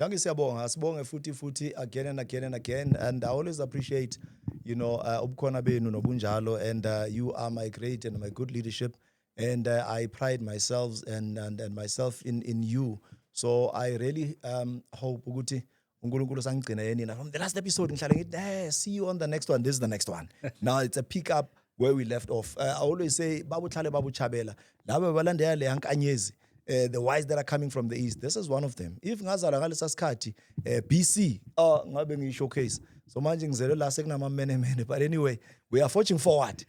Danke siyabonga, sibonge futhi again and again and again, and I always appreciate, ubukhona benu nobunjalo, and you are my great and my good leadership, and I pride myself and myself in you. So I really hope ukuthi uNkulunkulu sangigcina yenina from the last episode ngihlale ngithi see you on the next one. This is the next one. Now it's a pick up where we left off. I always say babuthale babuchabela laba balandela le yankanyezi. The wise that are coming from the east, this is one of them. If ngazala ngalesa sikhathi BC ngabe ngi-showcase, so manje ngizele la sekunamamene, but anyway we are forging forward.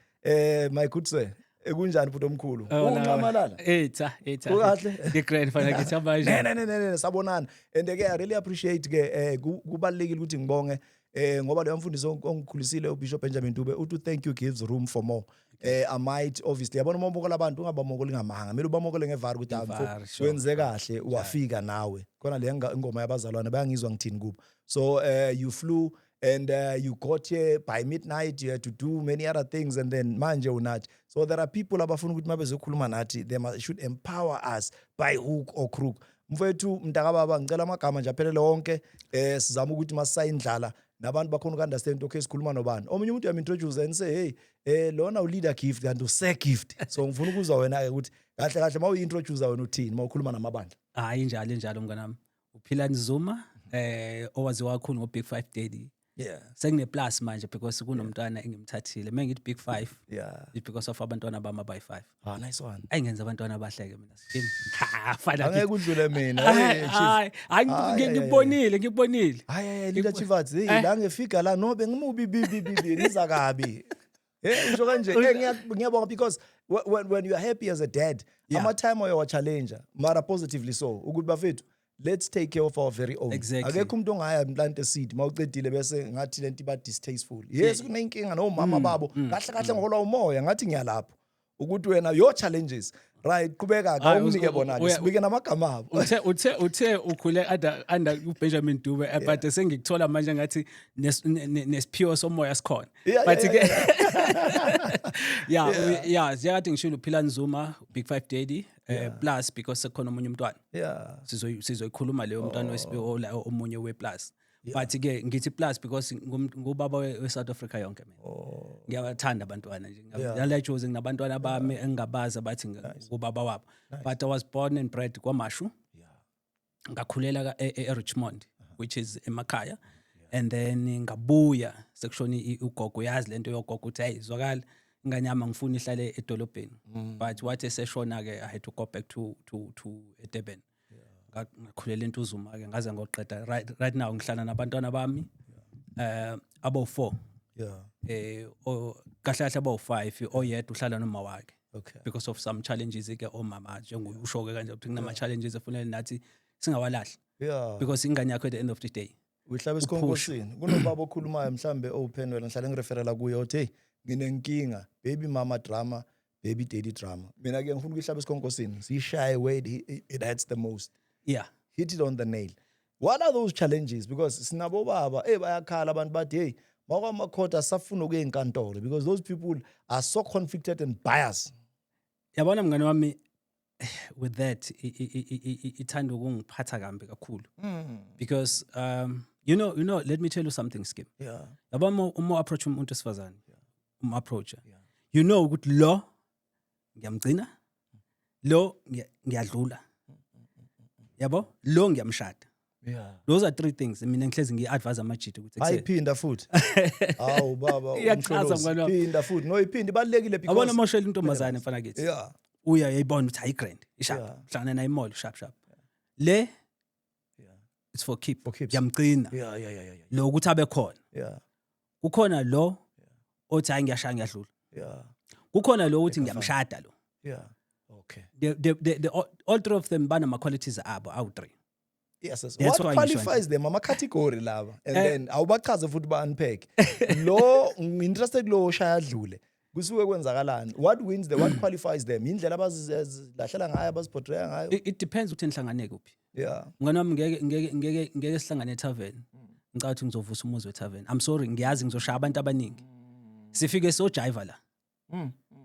My good sir, kunjani futhi omkhulu unqamalala etha ngigrand fana ngithi manje ne sabonana. And ke I really appreciate ke kubalekile ukuthi ngibonge ngoba leyo mfundiso ongikhulisile uBishop Benjamin Dube uthi thank you gives room for more. I might obviously yabona uma ubokola abantu ungabamokoli ngamanga, kumele ubamokole ngevari ukuthi amfo wenze kahle wafika nawe khona le ingoma yabazalwane bayangizwa ngithini kubo. So you flew and you got here by midnight, you had to do many other things, and then manje unathi. So there are people abafuna ukuthi mabezokhuluma nathi, they should empower us by hook or crook. Mfethu mntakababa ngicela amagama nje aphelele wonke, sizama ukuthi masayindlala nabantu bakhona ukunderstand okay sikhuluma nobani. Omunye umuntu uyam-introduce and say hey lona u-leader gift kanti use gift. So ngifuna ukuzwa wena ke ukuthi kahle kahle mawuyi-introduce wena uthini mawukhuluma namabandla. hayi njalo mnganami uPhilani Zuma owaziwa kakhulu ngo-Big 5 Daddy. Yeah. Sengine plus manje because kunomntwana engimthathile. Mengithi Big 5 Yeah. it's because of abantwana bama by 5. Ah, nice one. Ayingenza abantwana abahleke mina. Ha fana. Angeke udlule mina. Hayi ngikubonile. Hayi leader Chivatsi la ngefika la nobe ngimubi bibi niza kabi. Ngisho kanje ngiyabonga because when you are happy as a dad, ama time oyo challenger mara positively so ukuthi bafethu let's take care of our very own. Exactly. Akekho umuntu ongaya plant a seed mawucedile bese ngathi lento iba distasteful. Yes kunenkinga no mama babo kahle ngokolwa umoya ngathi ngiyalapho ukuthi wena your challenges right qhubeka ka umnike bona ke sibike namagama abo. Uthe ukhule under uBenjamin Dube but sengikuthola manje ngathi nesiphiwo somoya sikhona. But ke yeah ziyathi ngishilo uPhilani Zuma Big 5 Daddy plus because sekhona omunye umntwana. Yeah. Sizoyikhuluma leyo mntwana wesiphiwo omunye we+. But ke ngithi plus because ngubaba weSouth Africa yonke mina. Ngiyabathanda abantwana nje. Ngiyalajuze nginabantwana bami engingabaza bathi ngubaba wabo. But I was born and bred kwaMashu. Ngakhulela eRichmond which is emakhaya. And then ngabuya sekushoni ugogo yazi lento yogogo uthi hey zwakala nganyama ngifuna ihlale edolobheni. But wathi seshona ke I had to go back to Durban. Ngakhulela eNtuzuma ke ngaze ngoqeda right now ngihlala nabantwana bami abo 4. Yeah. Kahle abo 5 oyedwa uhlala noma wakhe. Okay. Because of some challenges ke omama njengosho ke kanje ukuthi kunama challenges efunele nathi singawalahli. Yeah. Because ingane yakho at the end of the day Uhlaba esikhonkosini kunobaba okhulumayo mhlambe open wena ngihlale ngireferela kuye uthi hey nginenkinga baby mama drama baby daddy drama. Mina ke ngifuna ukuhlaba esikhonkosini si shy away it hurts the most. yeah. Hit it on the nail. What are those challenges? Because sinabo baba bayakhala abantu bathi hey makwamakhotha safuna ukuye enkantolo because those people are so conflicted and biased. Yabona mngane wami with that ithanda ukungiphatha kambi kakhulu. Because you know let me tell you something Skip. Yeah. Yabona uma approach umuntu wesifazane approacher. You know ukuthi lo ngiyamgcina lo ngiyadlula. Yabo lo ngiyamshada. Yeah. Those are 3 things mina ngihlezi ngiadvise amajidi ukuthi Ayiphinda futhi. Awu baba Iyachaza mngane wami. Phinda futhi no iphindi balekile because Yabona moshela intombazane mfana kithi. Yeah. Uya yayibona ukuthi hayi grand sharp hlangana nayo imall sharp le it's for keep ngiyamgcina Yeah. lo ukuthi abe khona Yeah. kukhona lo othi hayi ngiyashaya ngiyadlula Yeah. kukhona lo uthi ngiyamshada lo. Yeah. Okay. The all 3 of them banama qualities abo awu 3. Yes. That's What why qualifies them ama category lava and then awubachaze futhi ba unpack. Lo interested lo shaya dlule. Kusuke kwenzakalani? What wins them? What qualifies them? Indlela abazilahlela ngayo abaziportray ngayo. It depends ukuthi nihlangane kuphi. Yeah. Ngwana wami ngeke sihlangane eTavern. Ngicela ukuthi ngizovusa umuzi weTavern. I'm sorry ngiyazi ngizoshaya abantu abaningi. Sifike so jive la.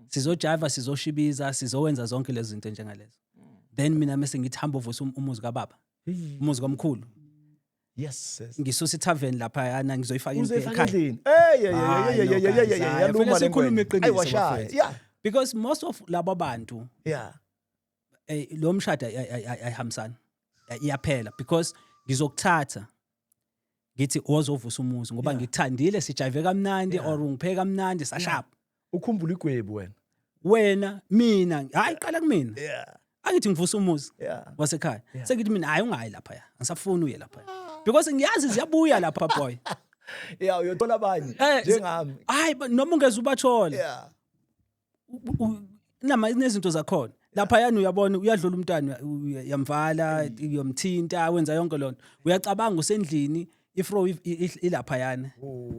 Sizojiva sizoshibiza sizowenza zonke lezi zinto njengalezo. Then mina mase ngithi hamba uvusa umuzi kaBaba. Umuzi kaMkhulu. Yes. ngisusa ithaveni lapha yana ngizoyifaka Uzefaka ekhaya. endlini. Hayi, Yaluma fanele sikhulume lengwenya. iqiniso, Ayiwashaya. bafethu. Yeah. Because most of labo bantu Yeah. lo mshado ayihambisani iyaphela because ngizokuthatha ngithi wozovusa umuzi ngoba ngikuthandile sijive kamnandi or ungipheke kamnandi sashap. Ukhumbula igwebu Wena mina hayi qala kumina. Yeah. Angithi ngivusa umuzi Yeah. wasekhaya. Sengithi mina hayi ungayi lapha ya. Angisafuni uye lapha. Because ngiyazi ziyabuya lapha boy. Yeah, uyothola abanye njengami. Hayi noma ungeze ubathola. Yeah. Nezinto zakhona. Lapha yana uyabona uyadlula umntwana yamvala yomthinta wenza yonke lonto. Uyacabanga usendlini ifro ilapha yana.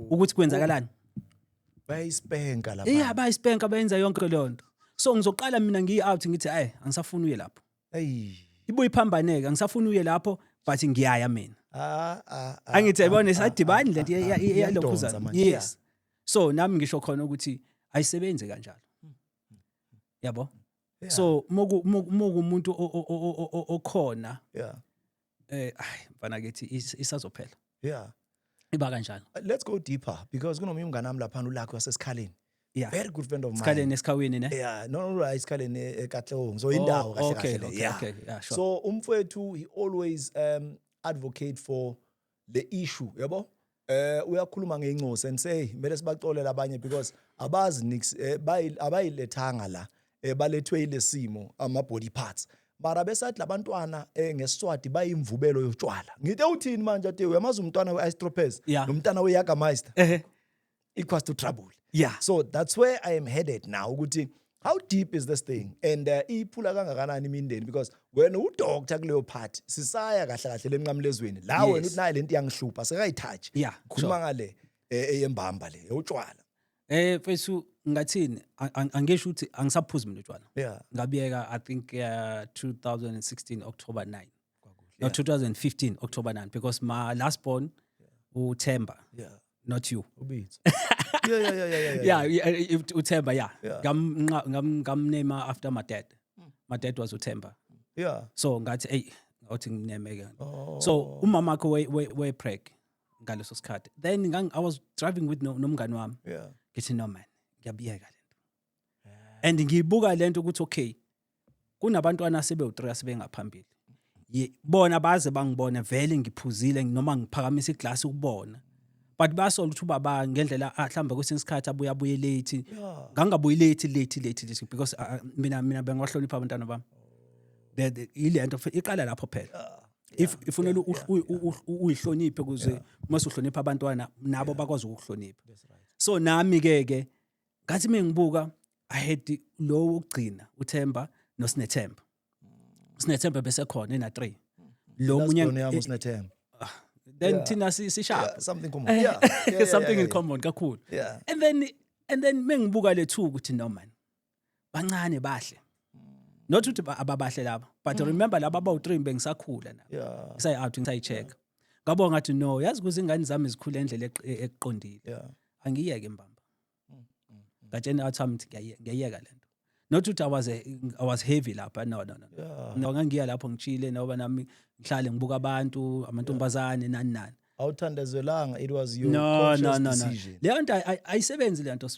Ukuthi kwenzakalani? Bayispenka lapha. Yeah, bayispenka bayenza yonke lonto. So ngizoqala mina ngiyi-out ngithi angisafuni uye lapho. Hey. Ibuye iphambaneke angisafuni uye lapho but ngiyaya mina. Angithi yabona isadibani lento yalokhu. Yes. So nami ngisho khona ukuthi ayisebenze kanjalo. Yabo? So moku umuntu okhona mfana kethi isazophela. Yeah. Iba kanjalo. Let's go deeper because kunomunye umngane nami lapha uLakho wasesikhaleni. Yeah. Very good friend of mine. Sikhaleni esikhaweni ne? Yeah, no isikhaleni eKatlehong. So indawo kahle kahle. Okay, yeah, sure. So umfowethu he always advocate for the issue, yabo? Uyakhuluma ngeincosi and say mele sibaxolele abanye because abazi nix abayilethanga la balethwe ilesimo ama body parts. Mara besathi labantwana ngeSiswati bayimvubelo yotshwala. Ngithe uthini manje ate uyamazi umntwana weAstropez nomntwana weYagameister equals to trouble. Yeah. So that's where I am headed now ukuthi how deep is this thing and iphula kangakanani imindeni because wena udoctor kuleyo part sisaya kahle kahle lemnqamlezweni la wena uthi nayi lento yangihlupha sekayitouch khuluma ngale eyembamba le utshwala Mfethu ngathini angisho ukuthi angisaphuzi mina utshwala. Yeah. Ngabiyeka I think 2016 October 9. No 2015 October 9 because my last born uThemba. Yeah. Not you. Ubits. Yeah. Uthemba, yeah. Name after my dad. My dad was Uthemba. Yeah. So ngathi hey awuthi ngineme again. So umama wakho we preg ngaleso sikhathi. Then I was driving with nomngani wami. Yeah. Ngithi no man, ngiyabiyeka lento. And ngiyibuka lento ukuthi okay. Kunabantwana sebe-3 asebengaphambili. Bona baze bangibona vele ngiphuzile noma ngiphakamisa iglass ukubona. But basola ukuthi ubaba ngendlela ahlamba kwesinye isikhathi abuye late. Ngangabuyi late because mina bengiwahlonipha abantwana bami. Ilento iqala lapho phela. If ufunela uyihloniphe kuze mase uhlonipha abantwana nabo bakwazi ukuhlonipha. So nami ke ngathi mengibuka I had lo ukugcina uThemba noSinethemba. Sinethemba bese khona ena 3. Lo munye uSinethemba. Then thina si sharp. Something common. Yeah. Something in common kakhulu. Yeah. And then mengibuka le 2 ukuthi no man. Bancane bahle. Not ukuthi ababahle laba, but remember laba abawu3 bengisakhula na. Yeah. Say out ngisayicheck. Ngabonga ngathi no, yazi kuze ingane zami zikhule endlela eqondile. Yeah. Angiyeke mbamba. Ngatshena athi ngiyayeka lento. Not ukuthi I was heavy lapha no. No ngangiya lapho ngichile noba nami ngihlale ngibuka abantu amantombazane nani. Awuthandazelanga it was your conscious decision. Leyo nto ayisebenzi lento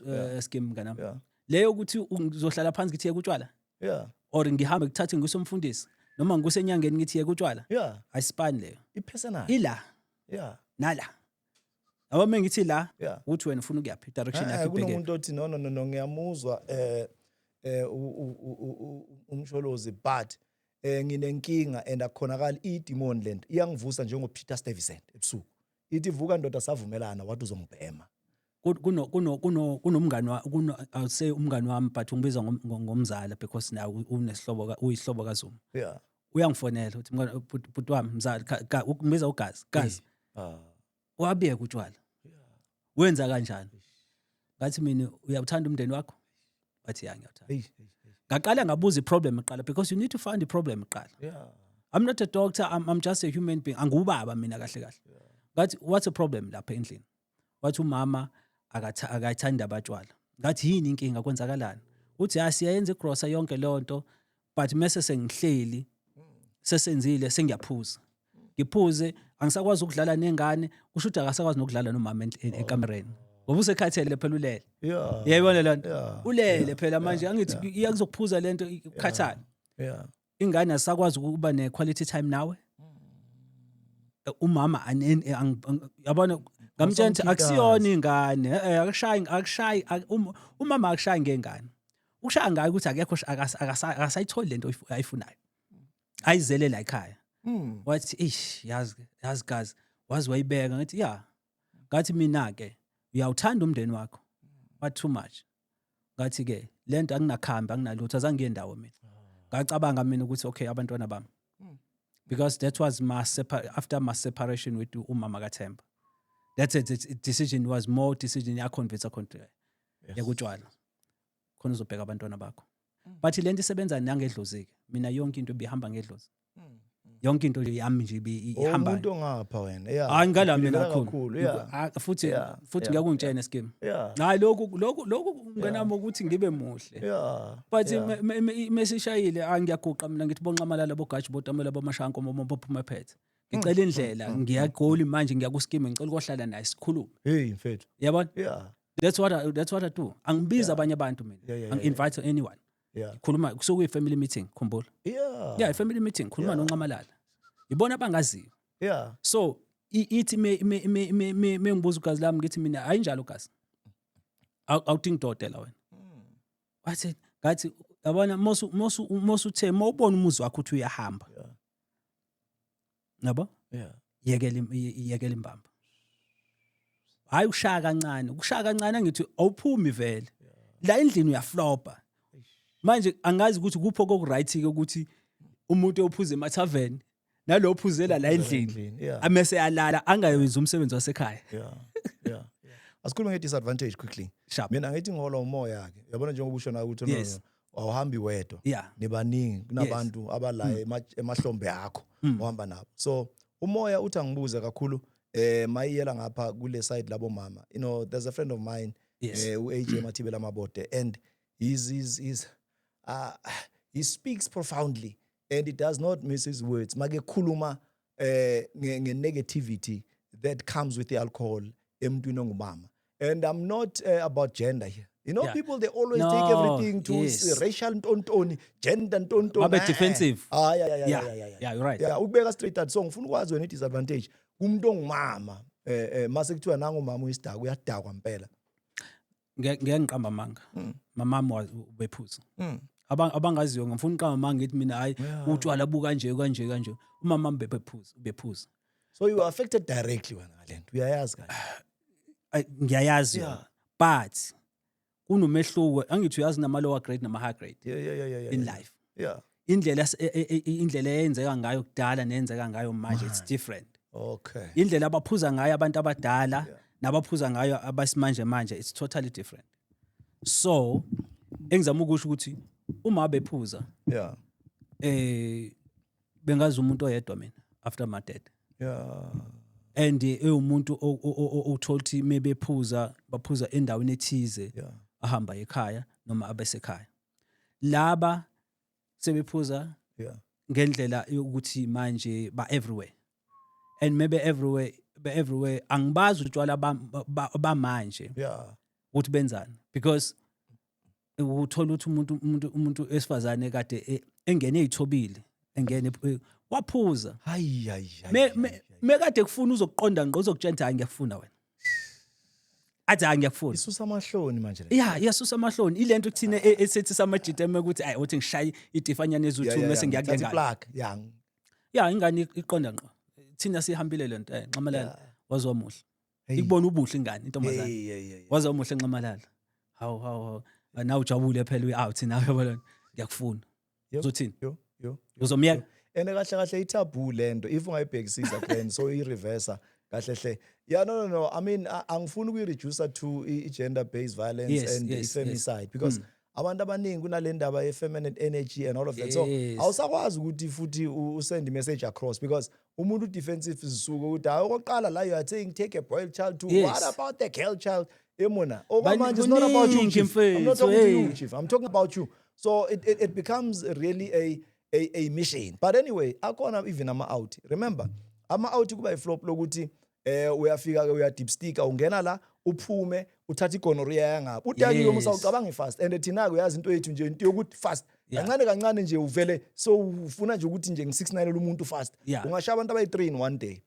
scheme mnganami. Leyo ukuthi uzohlala phansi ngithi yekutshwala. Yeah. Or ngihambe ngithathe ngusomfundisi noma ngusenyangeni ngithi yekutshwala. Yeah. Ayisipani leyo. Ipersonal. Ila. Yeah. Nala. Aba mengithi la Yeah. uthi wena ufuna ukuyaphi direction yakhe ibheke. Kunomuntu othi no ngiyamuzwa umsholozi but nginenkinga and akhonakala idemon lento iyangivusa njengo Peter Stuyvesant ebusuku ithi vuka ndoda savumelana wathi uzongibhema kunomngani awuse umngani wami but ungibiza ngomzala because now unesihlobo uyisihlobo kaZuma. Yeah. Uyangifonela uthi bhuti wami mzala ukumbiza ugazi wabiyeka utshwala. Wenza kanjani? Ngathi mina uyakuthanda umndeni wakho? Bathi ngiyawuthanda. Ngaqala ngabuza iproblem eqala because you need to find the problem eqala. Yeah. I'm not a doctor, I'm just a human being. Angubaba mina kahle. Ngathi what's the problem lapha endlini? Wathi umama akathanda abatshwala. Ngathi yini inkinga kwenzakalani? Uthi asiyenza igrosa yonke lonto but mase sengihleli sesenzile sengiyaphuza. ngiphuze angisakwazi ukudlala nengane kusho ukuthi akasakwazi nokudlala nomama ekamereni ngoba usekhathele phela ulele Yeah. yayibona lento Yeah. ulele phela manje angithi iyakuzokuphuza lento ukukhathala Yeah. ingane asakwazi ukuba ne quality time nawe umama yabona ngamtshela ukuthi akusiyona ingane akushayi umama akushayi ngengane ushaya ngayo ukuthi akekho akasayitholi lento ayifunayo ayizelela ekhaya wathi yazi gazi wazi wayibeka ngathi ngathi mina ke uyawuthanda umndeni wakho what too much ngathi ke lento anginakhamba anginalutho azange ngiye ndawo mina ngacabanga mina ukuthi okay abantwana bami because that was after my separation with umama kaThemba that's a decision was more decision yaconvince yakutshwala khona uzobheka abantwana bakho but lento isebenza nangedlozi ke mina yonke into ibihamba ngedlozi yonke into yami nje ihamba umuntu ongapha wena yeah angala mina kakhulu yeah futhi ngiyakungitshela nescheme hayi lokhu ungenami ukuthi ngibe muhle yeah but mesishayile angiyaguqa mina ngithi bonqamalala bogaji botamela bomashanko bophuma phethe ngicela indlela ngiyagoli manje ngiyakuskime ngicela ukuhlala naye sikhulume hey mfethu yabona yeah that's what I do angibiza abanye abantu mina invite anyone yeah khuluma kusuku family meeting khumbula yeah family meeting khuluma noNqamalala ibona abangaziyo yeah so ithi me ngibuza ugazi lami ngithi mina ayinjalo ugazi awudingi dodela wena wathi ngathi yabona mosu uthe mawubona umuzi wakho uthi uyahamba yabo yekela imbamba hayi ushaya kancane ukushaya kancane ngithi awuphumi vele la endlini uyaflopa manje angazi ukuthi kupho kokuright ke ukuthi umuntu ophuze emathaveni nalophuzela la endlini amese yalala angayenza umsebenzi wasekhaya yeah asikhulume nge-disadvantage quickly mina ngithi ngola umoya yakhe yabona njengoba usho na ukuthi no awuhambi wedwa nibaningi kunabantu abala emahlombe akho ohamba nabo so umoya uthi angibuze kakhulu mayiyela ngapha kule side labo mama you know there's a friend of mine uAJ Mathibela Mabode and he speaks profoundly and he does not miss his words make khuluma nge-negativity that comes with the alcohol emntwini ongumama and I'm not about gender here. You know, people, they always take everything to racial ntontoni, gender ntontoni. Babe defensive. Yeah, you're right. Yeah, ubeka straight at so ngifuna ukwazi wena disadvantage. Kumuntu ongumama, mase kuthiwa nangu mama uyisidaka uyadakwa impela. Ngiyangiqamba manga. Mama ubephuza. Abangaziyo ngifuna uqamba manga ngithi mina hayi utshwala buka kanje. Umama ubephuza. So you are affected directly wena ngalento. Uyayazi kahle. Ngiyayazi but kunomehluko angithi uyazi nama lower grade nama high grade in life indlela eyenzeka ngayo kudala nenzeka ngayo manje it's different okay indlela abaphuza ngayo abantu abadala nabaphuza ngayo abasimanje manje it's totally different so engizama ukusho ukuthi uma bephuza bengazi umuntu oyedwa mina after my dad and umuntu otholthi mebephuza baphuza endaweni ethize ahamba ekhaya noma abesekhaya laba sebephuza ngendlela yokuthi manje ba everywhere and maybe everywhere angibazi utshwala bamanje ukuthi benzani because uthola ukuthi umuntu esifazane kade engene ezithobile engene waphuza hayi mekade kufuna uzokuqonda ngqo uzokutshela hayi ngiyafuna wena athi hayi ngiyafuna isusa amahloni manje yasusa amahloni ilento kuthina esethi samajiteme ukuthi ayi uthi ngishaye idifanyana ezuthu bese ngiyakengala ingane iqonda ngqo thina sihambile lento Nxamalala wazwa muhle ikubona ubuhle ingane intombazane wazwa muhle Nxamalala hawu na ujabule phela uyi-out nawe yabona ngiyakufuna uzothini uzomyeka ene kahle ithabu lento if ungayibhekisisa then so i-reversa kahle no I mean angifuni ukuyi-reducer to i-gender based violence and i-femicide because abantu abaningi kunale ndaba ye-feminine energy and all of that so awusakwazi ukuthi futhi usend message across because umuntu defensive zisuka ukuthi hayi okoqala la you are saying take a boy child to what about the girl child emona okwamanje it's not about you chief. I'm not talking to you chief I'm talking about you so it becomes really a mission but anyway akona even ama out remember ama-out kuba i-flop lokuthi uyafika ke uya deep sticker ungena la uphume uthatha igonorrhea yangapha udakiwe Yes. musawucabanga fast and thina ke uyazi into yethu nje into yokuthi fast Yeah. kancane nje uvele so ufuna nje ukuthi nje ngi-6-9 umuntu fast Yeah. ungashaya abantu abayi-3 in one day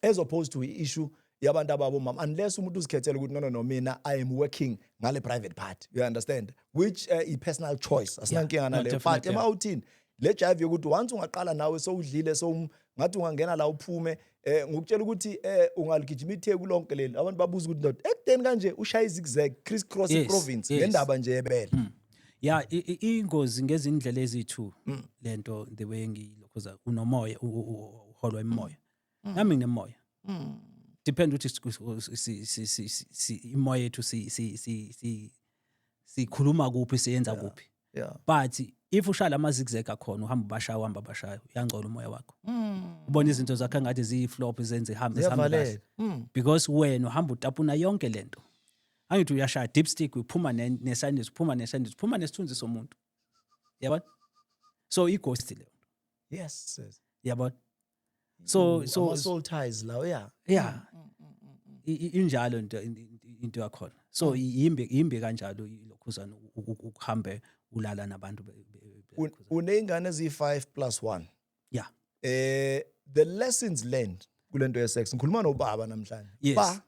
as opposed to i-issue yabantu ababo mama unless umuntu uzikhethela ukuthi no mina I am working ngale private part you understand which i-personal choice asinankinga no, naleyo but definitely, ema-outhini le jive yokuthi once ungaqala nawe sowudlile ngathi ungangena la uphume ngokutshela ukuthi ungaligijima itheku lonke leli abantu babuza ukuthi ndoda ekudeni kanje ushaya zigzag criss cross Yes, province yes. ngendaba nje yebele Yeah, ingozi ngezindlela ezithu lento the way ngilokhuza unomoya uholwa emoya. Nami nginemoya. Depend ukuthi imoya yethu sikhuluma kuphi siyenza kuphi. yeah But if ushala ama zigzag akhona uhamba bashayo uyangcola umoya wakho. Ubona izinto zakhe ngathi ziyiflop izenze ihambe kahle. Because wena uhamba utapuna yonke lento. Angithi uyashaya deep stick uphuma nesandisi uphuma nesithunzi somuntu. Yabona? So i-ghost leyo. yes Yabona? So ama-soul ties lawo yeah. Injalo into yakhona. So yimbi kanjalo lokhuzana ukuhambe ulala nabantu uneyingane eziyi-5+1 yeah. The lessons learned kulento ye-sex ngikhuluma nobaba namhlanje Yes.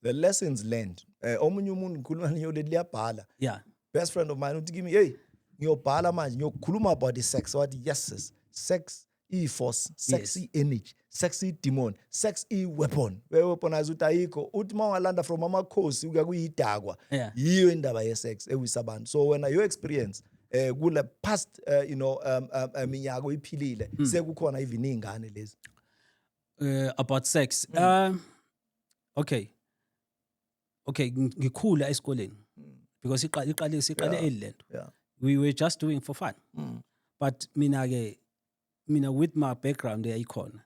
the lessons learned omunye umuntu ngikhuluma niyo leli liyabhala Yeah. best friend of mine uthi kimi hey ngiyobhala manje ngiyokhuluma about i-sex wathi yes sis, sex i-force sex Yes. i-energy sex i-demon sex i-weapon weaponize uthi ayikho uthi uma ungalanda from amakhosi ukuya kuyidakwa Yeah. yiyo indaba ye-sex ewisa abantu so wena your experience kule past minyaka oyiphilile sekukhona even iy'ngane lezi About sex. Okay, ngikhula esikoleni because iqale elento. yeah We were just doing for fun. But mina with my background eyayikhona.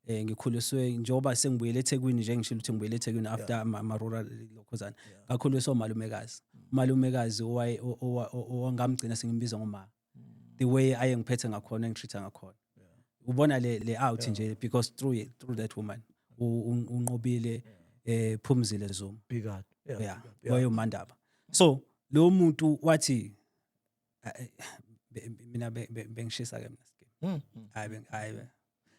Ngikhuliswe njengoba sengibuyele eThekwini nje ngishilo ukuthi ngibuyele eThekwini after ma rural lokhuzana. Ngakhuliswa umalumekazi. Umalumekazi owangamgcina sengimbiza ngoma. The way ayengiphethe ngakhona engitreata ngakhona. Ubona le out nje because through that woman unqobile Phumzile Zuma. big heart Yeah, wayomandaba. So lo muntu wathi mina bengishisa ke mina hayi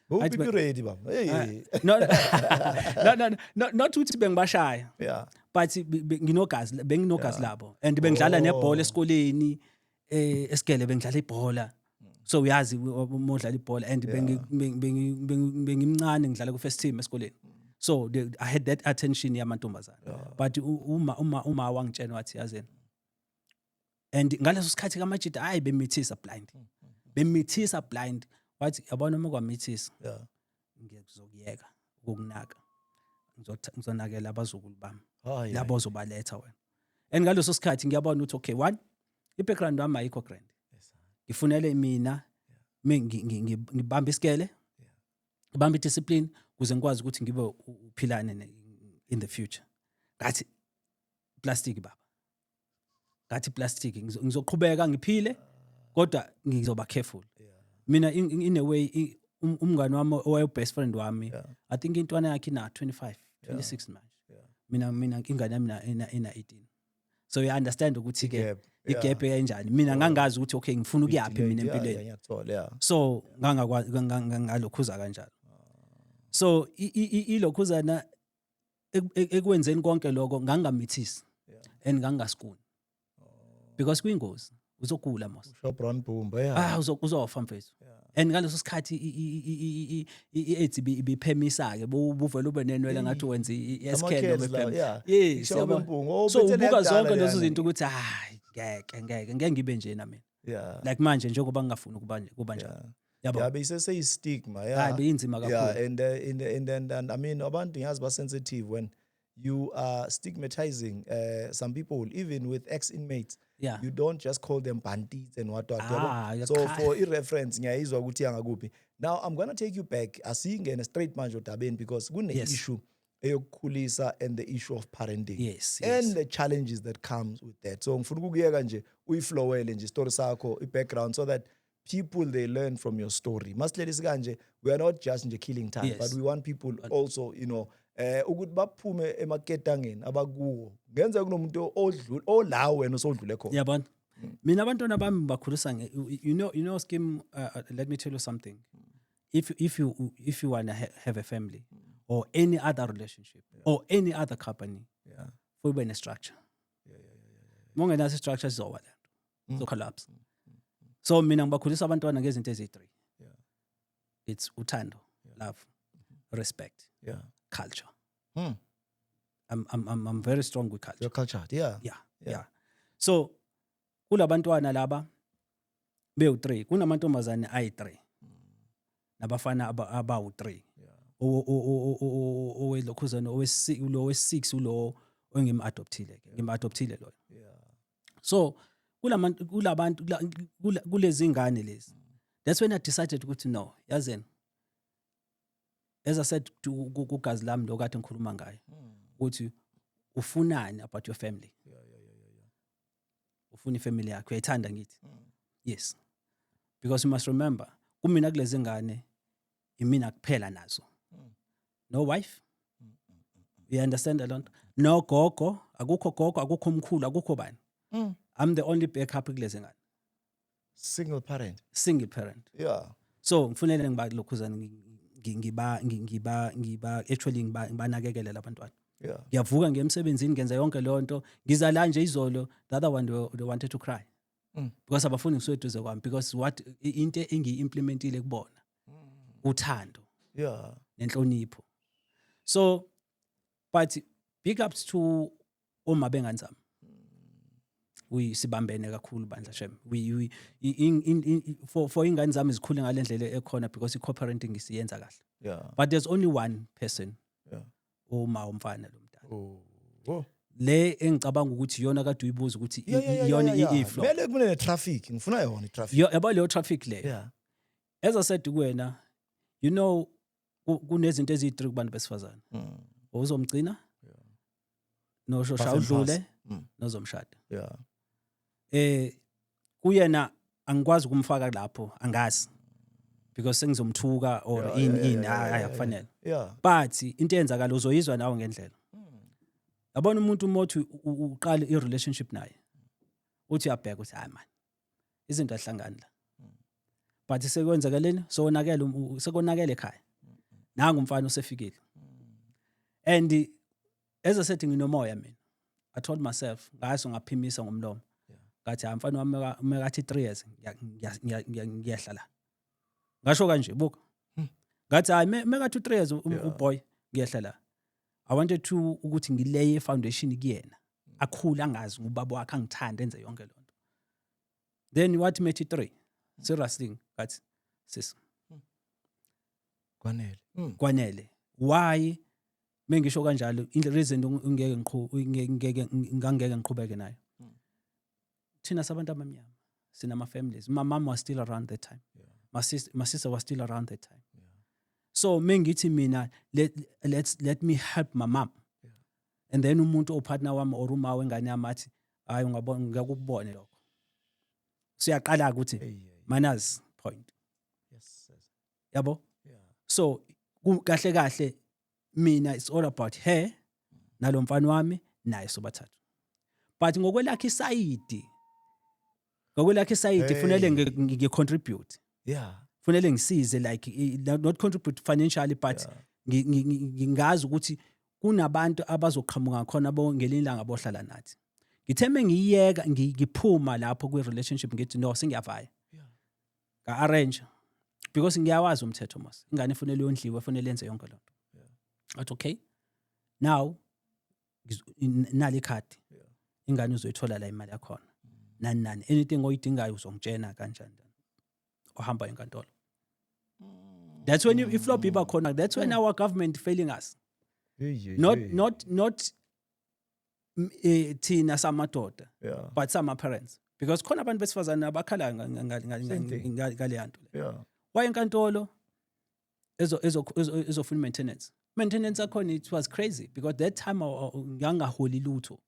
Hope you ready baba hey not ukuthi bengibashaya yeah but benginogazi labo and bengidlala nebhola esikoleni esigele bengidlala ibhola so uyazi uma udlala ibhola and bengimncane ngidlala ku first team esikoleni so I had that attention yamantombazana but uma wangitshena wathi yazeni and ngaleso sikhathi kaMajida hayi bemithisa blind wathi yabona uma kwamithisa yeah ngizokuyeka ukukunaka ngizonakela abazukulu bami hayi labo ozobaletha wena and ngaleso sikhathi ngiyabona ukuthi okay one i-background wami ayikho grand ngifunele mina ngibamba isikele ngibamba idiscipline kuze ngikwazi ukuthi ngibe uphilane in the future ngathi plastic baba ngathi plastic ngizoqhubeka ngiphile kodwa ngizoba careful mina in a way umngane wami owaye best friend wami I think intwana yakhe ina 25 26 manje mina ingane yami ina 18 so you understand ukuthi ke igap enjani mina ngangazi ukuthi okay ngifuna ukuyaphi mina empilweni so ngalokhuza kanjalo so ilokhuzana ekwenzeni konke lokho ngangamithisi and ngangasikuni because kuyingozi uzogula mos Brown Bumba uzofa mfethu and ngaleso sikhathi i-AIDS ibiphemisa ke buvela ube nenwele ngathi wenza i-scan noma yes so ubuka zonke lezo zinto ukuthi hayi ngeke ngibe nje na mina like manje njengoba ngingafuni kuba njalo yabo besese i-stigma hayi beyinzima kakhulu and I mean abantu ngiyazi ba sensitive when you are stigmatizing some people even with ex-inmates you don't just call them bandits and what so for i-reference ngiyayizwa ukuthi yangakuphi now I'm going to take you back asingene straight manje odabeni because kune-issue eyokukhulisa and the issue of parenting and the challenges that comes with that so ngifuna ukuyeka nje uyiflowele nje story sakho i-background so that people they learn from your story. Masihlelisi kanje, we are not just nje killing time, Yes. but we want people also, ukuthi baphume emaketangeni abakuwo. Ngenzeka kunomuntu odlula olawo wena osodlule khona. Yabona. Mina abantwana bami bakhulisa you know Skim, let me tell you something. If you want to have a family or any other relationship or any other company, ube ne structure. Mongena structure sizoba lento. So collapse. So mina ngibakhulisa abantwana ngezinto ezi3. It's uthando, love, respect, culture. I'm very strong with culture. Your culture, yeah. Yeah. So kulabantwana laba bewu3 kunamantombazane ayi3 nabafana abawu3 owelokhuzana owes6 ulo ongim-adoptile lo. So kulabantu kulezi ingane lezi, that's when I decided ukuthi no, yazeni, as I said kugazi lami lo kade ngikhuluma ngayo ukuthi ufunani about your family. Ufuna ifamily yakho, uyayithanda ngithi? Yes. Because you must remember, kumina kulezi ngane imina kuphela nazo. No wife. You understand a lot? No gogo, akukho mkhulu, akukho bani. I'm the only backup kulezi ngane. Single parent. Yeah. So ngifunele ngibalokhuzana ngiba actually ngibanakekele labantwana. Yeah. Ngiyavuka ngemsebenzini ngenza yonke lonto, ngizala nje izolo, the other one they wanted to cry. Because abafuni ngisweduze kwami, because what into engiyimplementile kubona uthando. Yeah. Nenhlonipho. So but big ups to oma benganzami. We sibambene kakhulu bandla shem. We for ingane zami zikhule ngalendlela ekhona because i-co-parenting isiyenza kahle. Yeah. But there's only one person. Yeah. Uma umfana lo mntana. Oh. Le engicabanga ukuthi iyona kade uyibuza ukuthi iyona iflow. Vele kune traffic, ngifuna yona i-traffic. Yabo leyo traffic le. Yeah. As I said kuwena, you know kunezinto ezi3 kubantu besifazana. Uzomgcina? Noshosha udlule, nozomshada. Yeah. Kuyena angikwazi ukumfaka lapho, angazi. Because sengizomthuka or akufanele. Yeah. But into eyenzakala uzoyizwa nawe ngendlela. Yabona umuntu mothi uqala i-relationship naye. Uthi uyabheka uthi hayi man. Izinto ahlangana la. But sekwenzakaleni sekonakele ekhaya. Nanga umfana usefikile. And as I said nginomoya mina. I told myself, ngaso ngaphimisa ngomlomo. Ngathi mfana wami mekathi 3 years ngiyahla la. Ngasho kanje buka. Ngathi hayi mekathi 3 years uboy ngiyahla la. I wanted to ukuthi ngileye foundation kuyena. Akhula angazi ubaba wakhe angithanda enze yonke lonto. Then what made it 3? Seriously ngathi sis. Kwanele. Why mengisho kanjalo the reason ngeke ngiqhubeke nayo. Thina sabantu abamnyama sinama families. My mom was still around that time. My sister was still around that time. So mengithi mina let me help my mom. And then umuntu opartner wami or uma wengane yami athi hayi ungabona ngiyakubone lokho. Siyaqala ukuthi manners point. Yes. Yabo? So kahle mina it's all about her nalomfana wami naye sobathathu. But ngokwelakhe isayidi funele ngicontribute. Yeah. Funele ngisize like not contribute financially but ngingazi ukuthi kunabantu abazoqhamuka khona bongelinye ilanga bohlala nathi. Ngitheme ngiyeka ngiphuma lapho kwi relationship ngithi no singiyavaya. Ka arrange because ngiyawazi umthetho mos. Ingane ifunele yondliwe ifunele yenze yonke lonto. Athi okay. Now nali khadi. Ingane uzoyithola la imali yakho. Nani anything oyidingayo uzongitshena kanjani. Ohamba enkantolo. That's when if flop people khona, that's when our government failing us. Not thina samadoda, but some parents. Because khona abantu besifazana abakhala ngaleyanto. Yeah. Why enkantolo ezofuna maintenance. Maintenance akhona it was crazy because that time ngangaholi lutho.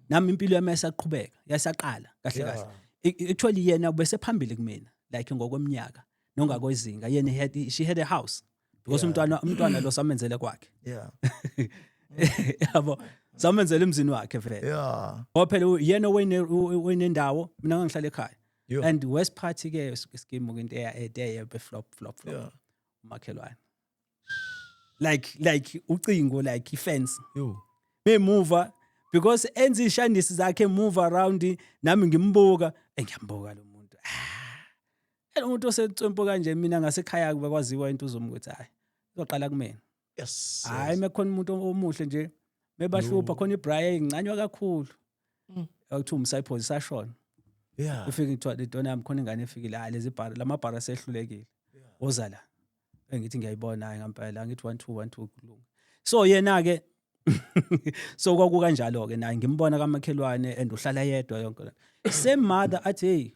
Nami impilo yami yasaqhubeka, yasaqala kahle. Actually yena bese phambili kumina. like ngokweminyaka nongakwezinga yena she had a house because Yeah. umntwana lo samenzele kwakhe Yeah. yabo samenzele emzini wakhe vele Yeah. ngoba phela yena wenendawo mina ngihlala ekhaya Yo. and west party ke scheme into eya be flop Yeah. umakhelwane like ucingo like ifence Yo. bemuva because enza ishandisi zakhe move around nami ngimbuka ngiyambuka lo muntu umuntu osetswempo kanje mina ngasekhaya bakwaziwa into uzomukuthi hayi uzoqala kumina Yes. hayi mekhona umuntu omuhle nje mebahlupha khona ibraya ezincanywa kakhulu awuthi umsayiphozi sashona Yeah. ufike ngithiwa intona yami khona ingane efikile hayi lezi bar lamabhara sehlulekile woza la engithi ngiyayibona hayi ngempela ngithi 1 2 kulunga so yena ke so kwaku kanjalo ke naye ngimbona kamakhelwane and uhlala yedwa yonke same mother athi hey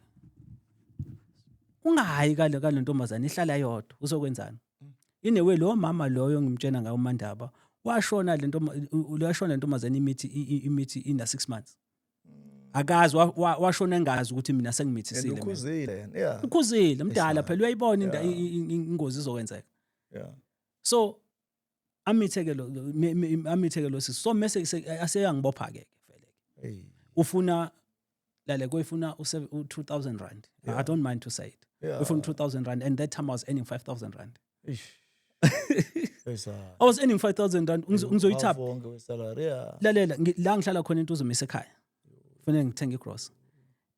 ungahayi kale ntombazana ihlala yodwa uzokwenzani inewe lo mama loyo ngimtshena ngayo uMandaba washona lashona lentombazana imithi ina 6 months akazi washona engazi ukuthi mina sengimithisile mina Ukhuzile. Yeah. ukhuzile mdala phela uyayibona ingozi izokwenzeka Yeah. so amitheke lo so mase aseyangibopha ke vele Hey. ufuna lale koyifuna u2000 rand I don't mind to say it Yeah. ufuna 2000 rand and that time I was earning 5000 rand Ish. I was earning 5000 rand ngizoyithapha Wonke wesalary. Yeah. lalela la ngihlala khona into uzomise ekhaya kufanele ngithenge igross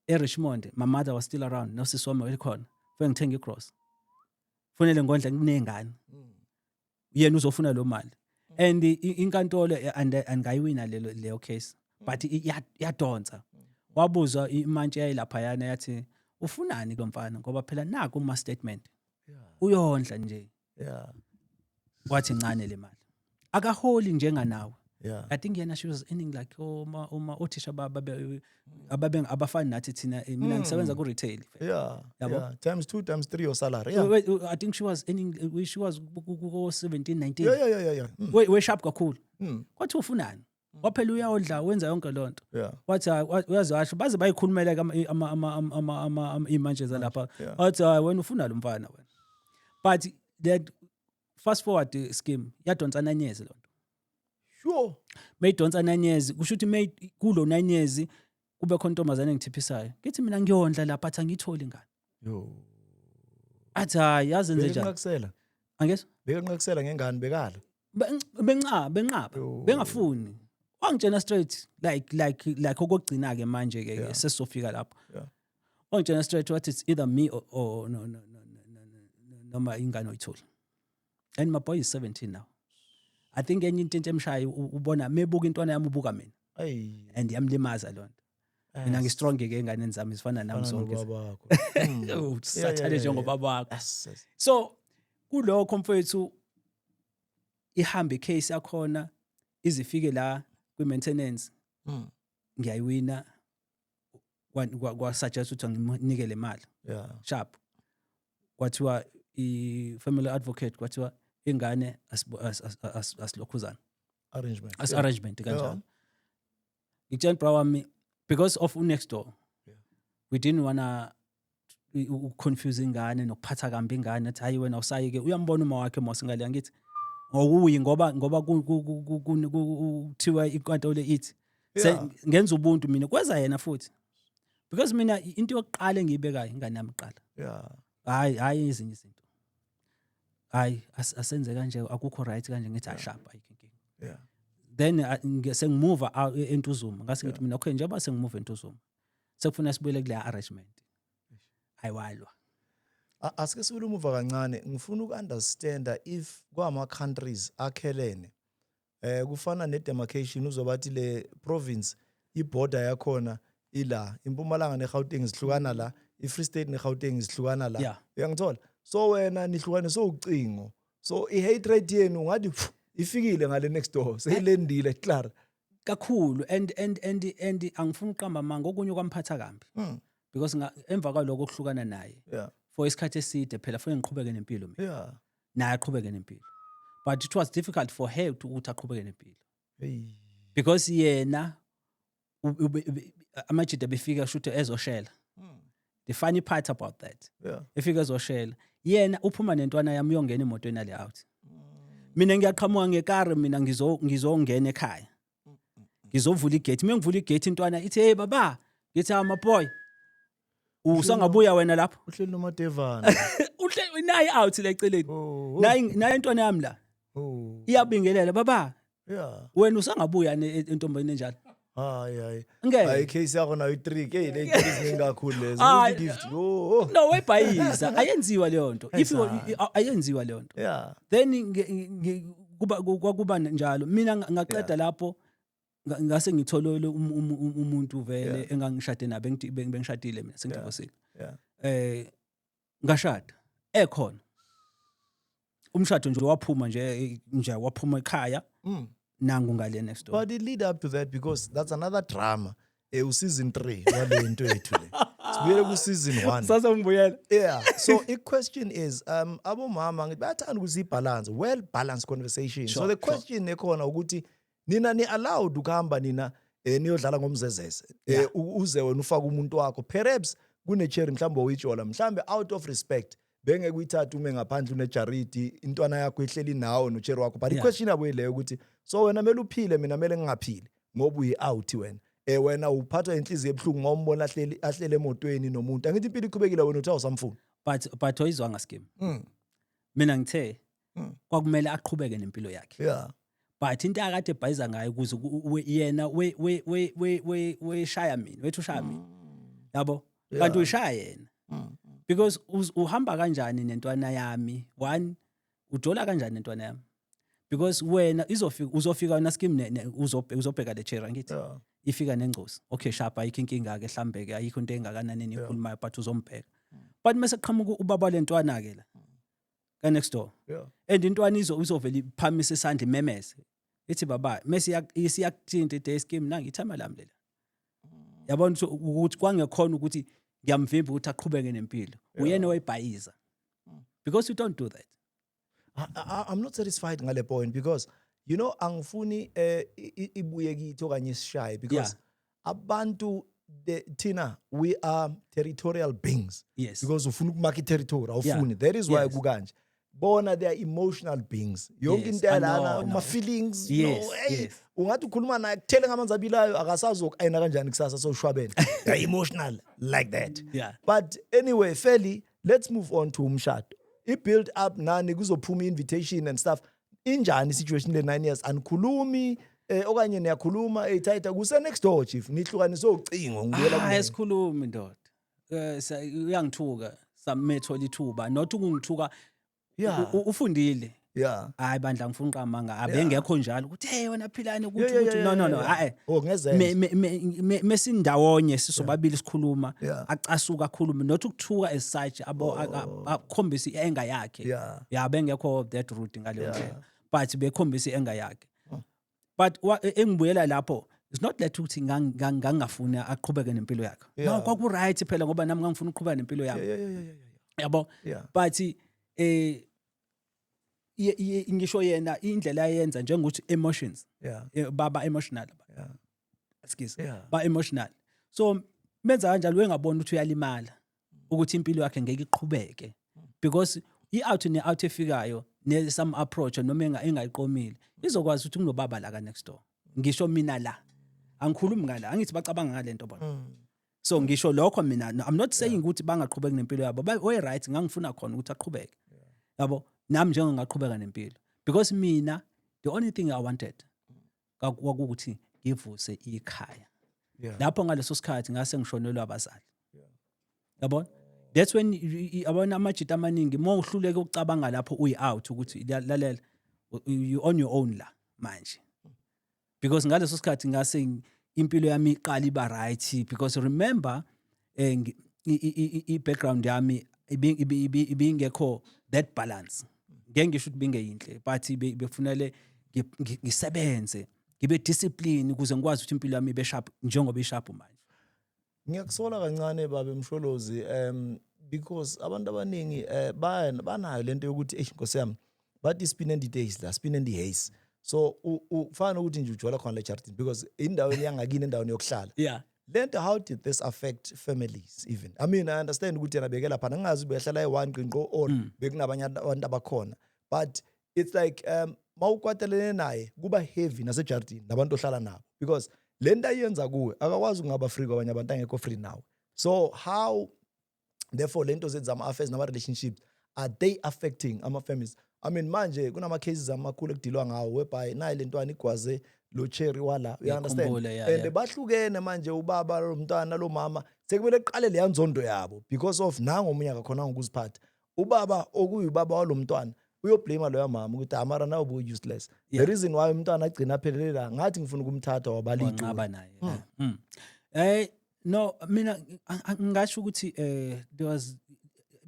eRichmond my mother was still around no siswami welikhona kufanele ngithenge igross kufanele ngondla kunengane yena uzofuna lo mali and inkantolo angayiwina leyo case but yadonsa wabuzwa imantshi yayilapha yana yathi ufunani lomfana ngoba phela naku uma statement uyondla nje Yeah. wathi ncane le mali akaholi njenganawe Yeah. I think yena she was earning like uma othisha abafani nathi thina mina ngisebenza ku retail Yeah. Yabo? Yeah. Times 2 times 3 your salary. Yeah. I think she was earning she was ku 17 19 Yeah. we sharp kakhulu kwathi ufunani waphela uyawodla wenza yonke lonto Yeah. wathi uyazi washo baze bayikhulumela imanje zalapha wathi wena ufuna lo mfana wena but that fast forward scheme yadonsa 9 years lonto Sure. mayidonsa 9 years kusho ukuthi kulo 9 years kube khona intombazane engithiphisayo ngithi mina ngiyondla lapha athi angitholi ingane Yo. athi hayi yazi enze njani Bekanqakusela. angezwa Bekanqakusela ngengane bekala. benqaba bengafuni wangitshena straight like okugcina ke manje ke sesizofika lapho Yeah. wangitshena straight what it's either me or no noma ingane oyithola and my boy is 17 now I think enye into emshaye ubona mebuka intwana yami ubuka mina Ay. and yamlimaza lonto mina ngistrong ke enganeni zami zifana nami zonke babakho. sathale njengobaba wakho Yes. so kulokho mfowethu ihamba icase yakhona izifike la kwi maintenance ngiyayiwina kwasuggest ukuthi ngimunike le mali Yeah. sharp kwathiwa I family advocate kwathiwa ingane asilokhuzana Arrangement. as arrangement kanjalo ngitshela bra wami because of next door we didn't wanna confuse ingane nokuphatha kambi ingane athi hayi wena usayike uyambona uma wakhe mosingale ngithi ngokuyi ngoba kuthiwa inkantolo ithi ngenza ubuntu mina kweza yena futhi because mina into yokuqala engiyibekayo ingane yami iqala Yeah. hayi izinye izinto hayi asenze kanje akukho right kanje ngithi ashapa ayikho inkinga Yeah. then sengimove entuzuma ngase ngithi mina okay njengoba sengimove entuzuma sekufuna sibuyele kule arrangement ayiwalwa Asike sibule umuva kancane ngifuna ukunderstanda if kwama countries akhelene kufana nedemarcation uzobathi le province iborder yakhona ila impumalanga neGauteng zihlukana la iFree State neGauteng zihlukana la Yeah. uyangithola so wena nihlukane so ucingo so ihatred yenu ngathi ifikile ngale next door seyilendile clear kakhulu and angifuni uqamba manga okunye kwamphatha kambi because emva kwaloko okuhlukana naye yeah for isikhathi eside phela fanele ngiqhubeke nempilo mina yeah naye aqhubeke nempilo but it was difficult for her ukuthi aqhubeke nempilo hey because yena amajida befika shuthe ezoshela the funny part about that Yeah. efike ezoshela yena uphuma nentwana yami uyongena emotweni ale out mina ngiyaqhamuka ngekari mina ngizongena ekhaya ngizovula igate mengivula igate intwana ithi hey baba ngithi my boy usangabuya wena lapho Uhleli noMatevana. uhle nayi out leceleni nayi intwana yami la iyabingelela baba Yeah. wena usangabuya entombeni enjalo Hayi. ngeke Hayi case yakho nayo 3 ke le 3 zingakhulu lezo. Hayi. Uthi gift. Oh. no webhayiza ayenziwa leyo nto if ayenziwa leyo nto Yeah. then kuba njalo mina ngaqeda lapho ngase ngitholole umuntu vele engangishade nabe bengishadile mina sengidivosile Yeah. ngashada ekhona umshado nje waphuma nje waphuma ekhaya nangu ngale next door But it lead up to that because that's another drama. Season 3 yale into yethu le. Sibuyele ku season 1. sasa ngibuyela Yeah. So the question is, abomama ngithi bayathanda ukuthi balance, well balanced conversation. So the question ekhona ukuthi nina ni allowed ukuhamba nina niyodlala ngomzezeze. Uze wena ufaka umuntu wakho. Perhaps kune cherry mhlambe uyitshola mhlambe out of respect. Benge kuyithatha ume ngaphandle une charity intwana yakho ihleli nawo no cherry wakho. But the question abuye leyo ukuthi so wena mele uphile mina mele ngingaphili ngoba uyi out wena. Wena uphathwa inhliziyo ebhlungu ngombona ahlele emotweni nomuntu angithi impilo iqhubekile wena uthi awusamfuni but oyizwa ngaskimi mina ngithe kwakumele aqhubeke nempilo yakhe yeah but into akade ebhayiza ngayo ukuze yena we shaya mina wethu shaya mina yabo kanti uyishaya yena because uhamba kanjani nentwana yami one ujola kanjani nentwana yami because wena uzofika wena skimi uzobheka le chair ngithi ifika nengcosi okay shapa ayikho inkinga ke mhlambe ke ayikho into engakanani nikhulumayo but uzombheka but mase qhamuka ubaba lentwana ke la ka next door and intwana izovela iphamise isandla imemeze ithi baba mase isiyakthinta ide scheme nangithama lami lela yabona ukuthi kwangekhona ukuthi ngiyamvimba ukuthi aqhubeke nempilo uyena wayibhayiza because you don't do that. I'm not satisfied ngale point because you know angifuni ibuye kithi okanye isishaye because abantu Tina we are territorial beings because ufuna ukumaka territory awufuni that is why kukanje bona they are emotional beings yonke into yalana ma feelings ungathi ukhuluma naye kuthele ngamanzi abilayo akasazokuayina kanjani kusasa soshwabene they are emotional like that but anyway fairly let's move on to umshado build up nani kuzophuma invitation and stuff injani situation le 9 years anikhulumi okanye niyakhuluma ethatha kuse next door chief nihlukanise ucingo ngibuyela kumina esikhulumi ndoda uyangithuka samethola ithuba not ukungithuka ufundile hayi bandla ngifuna uqamanga abengekho njalo ukuthi hey wena philani ukuthi no hayi mesindawonye sisobabili sikhuluma acasuka kakhulu not ukuthuka as such akhombisa ienga yakhe bengekho that route ngale ndlela but bekhombisa ienga yakhe but engibuyela lapho it's not that ukuthi ngangafuni aqhubeke nempilo yakhe no kwaku right phela ngoba nami ngangifuna uqhubeka nempilo yami yabo but ngisho yena indlela ayenza njengokuthi emotions baba emotional ba emotional so menza kanjalo uyengabona ukuthi uyalimala ukuthi impilo yakhe ngeke iqhubeke because i-out ne-out efikayo ne-some approach noma engayiqomile izokwazi ukuthi kunobaba la ka next door ngisho mina la angikhulumi ngala angithi bacabanga ngale nto bona so ngisho lokho mina I'm not saying ukuthi bangaqhubeki nempilo yabo way right ngangifuna khona ukuthi aqhubeke yabo nami njengoba ngaqhubeka nempilo because mina the only thing I wanted kwakuthi ngivuse ikhaya lapho ngaleso sikhathi ngase ngishonelwa abazali yabona that's when abona amajita amaningi uhluleke ukucabanga lapho out ukuthi lalela you on your own la manje because ngaleso sikhathi ngase impilo yami iqala iba right because remember i background yami ibingekho that balance ngisho ukuthi bingeyinhle but befunele ngisebenze ngibe discipline ukuze ngikwazi ukuthi impilo yami ibe sharp njengoba isharp manje ngiyakusola kancane babe Msholozi because abantu abaningi banayo lento yokuthi inkosi yami bathi spin and days la spin and haze so ufana ukuthi nje ujola khona le charity because indawo yangakini indawo yokuhlala lento, how did this affect families even? I mean, I understand ukuthi yena beke lapha ngingazi behlala e1 qinqo or bekunabanye abantu abakhona, but it's like mawukwatelene naye kuba heavy nasejardini nabantu ohlala nabo, because lento ayenza kuwe akakwazi ukungaba free kwabanye abantu angekho free nawe. So how therefore lento zenza ama-affairs nama-relationships, are they affecting ama-families? I mean, manje kunama-cases amakhulu ekudilwa ngawo whereby naye le ntwana igwaze lo cherry wala, you understand? And bahlukene manje ubaba lo mntwana lo mama sekumele eqale leya nzondo yabo because of nangomunye akakhona ukuziphatha. Ubaba okuyibaba walo mntwana uyoblame loya mama ukuthi amara nawe useless. The reason why umntwana agcina aphelela ngathi ngifuna ukumthatha wabaliki wanqaba naye. No, mina ngisho ukuthi there was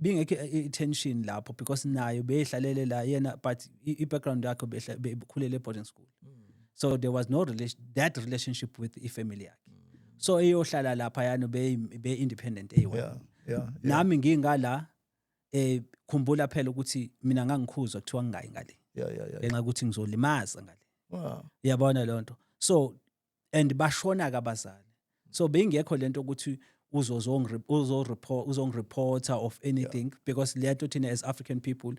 being a tension lapho because naye behlalele la yena, but i-background yakhe bekhulele boarding school. So there was no that relationship with i-family yakhe. So eyohlala lapha yana be independent nami ngingala khumbula phela ukuthi mina ngangikhuzwa kuthiwa ngingayi ngale. Ngenxa ukuthi ngizolimaza ngale. Yabona lonto. So and bashona kabazali. So bengekho lento ukuthi uzongreporter of anything because lento thina as African people,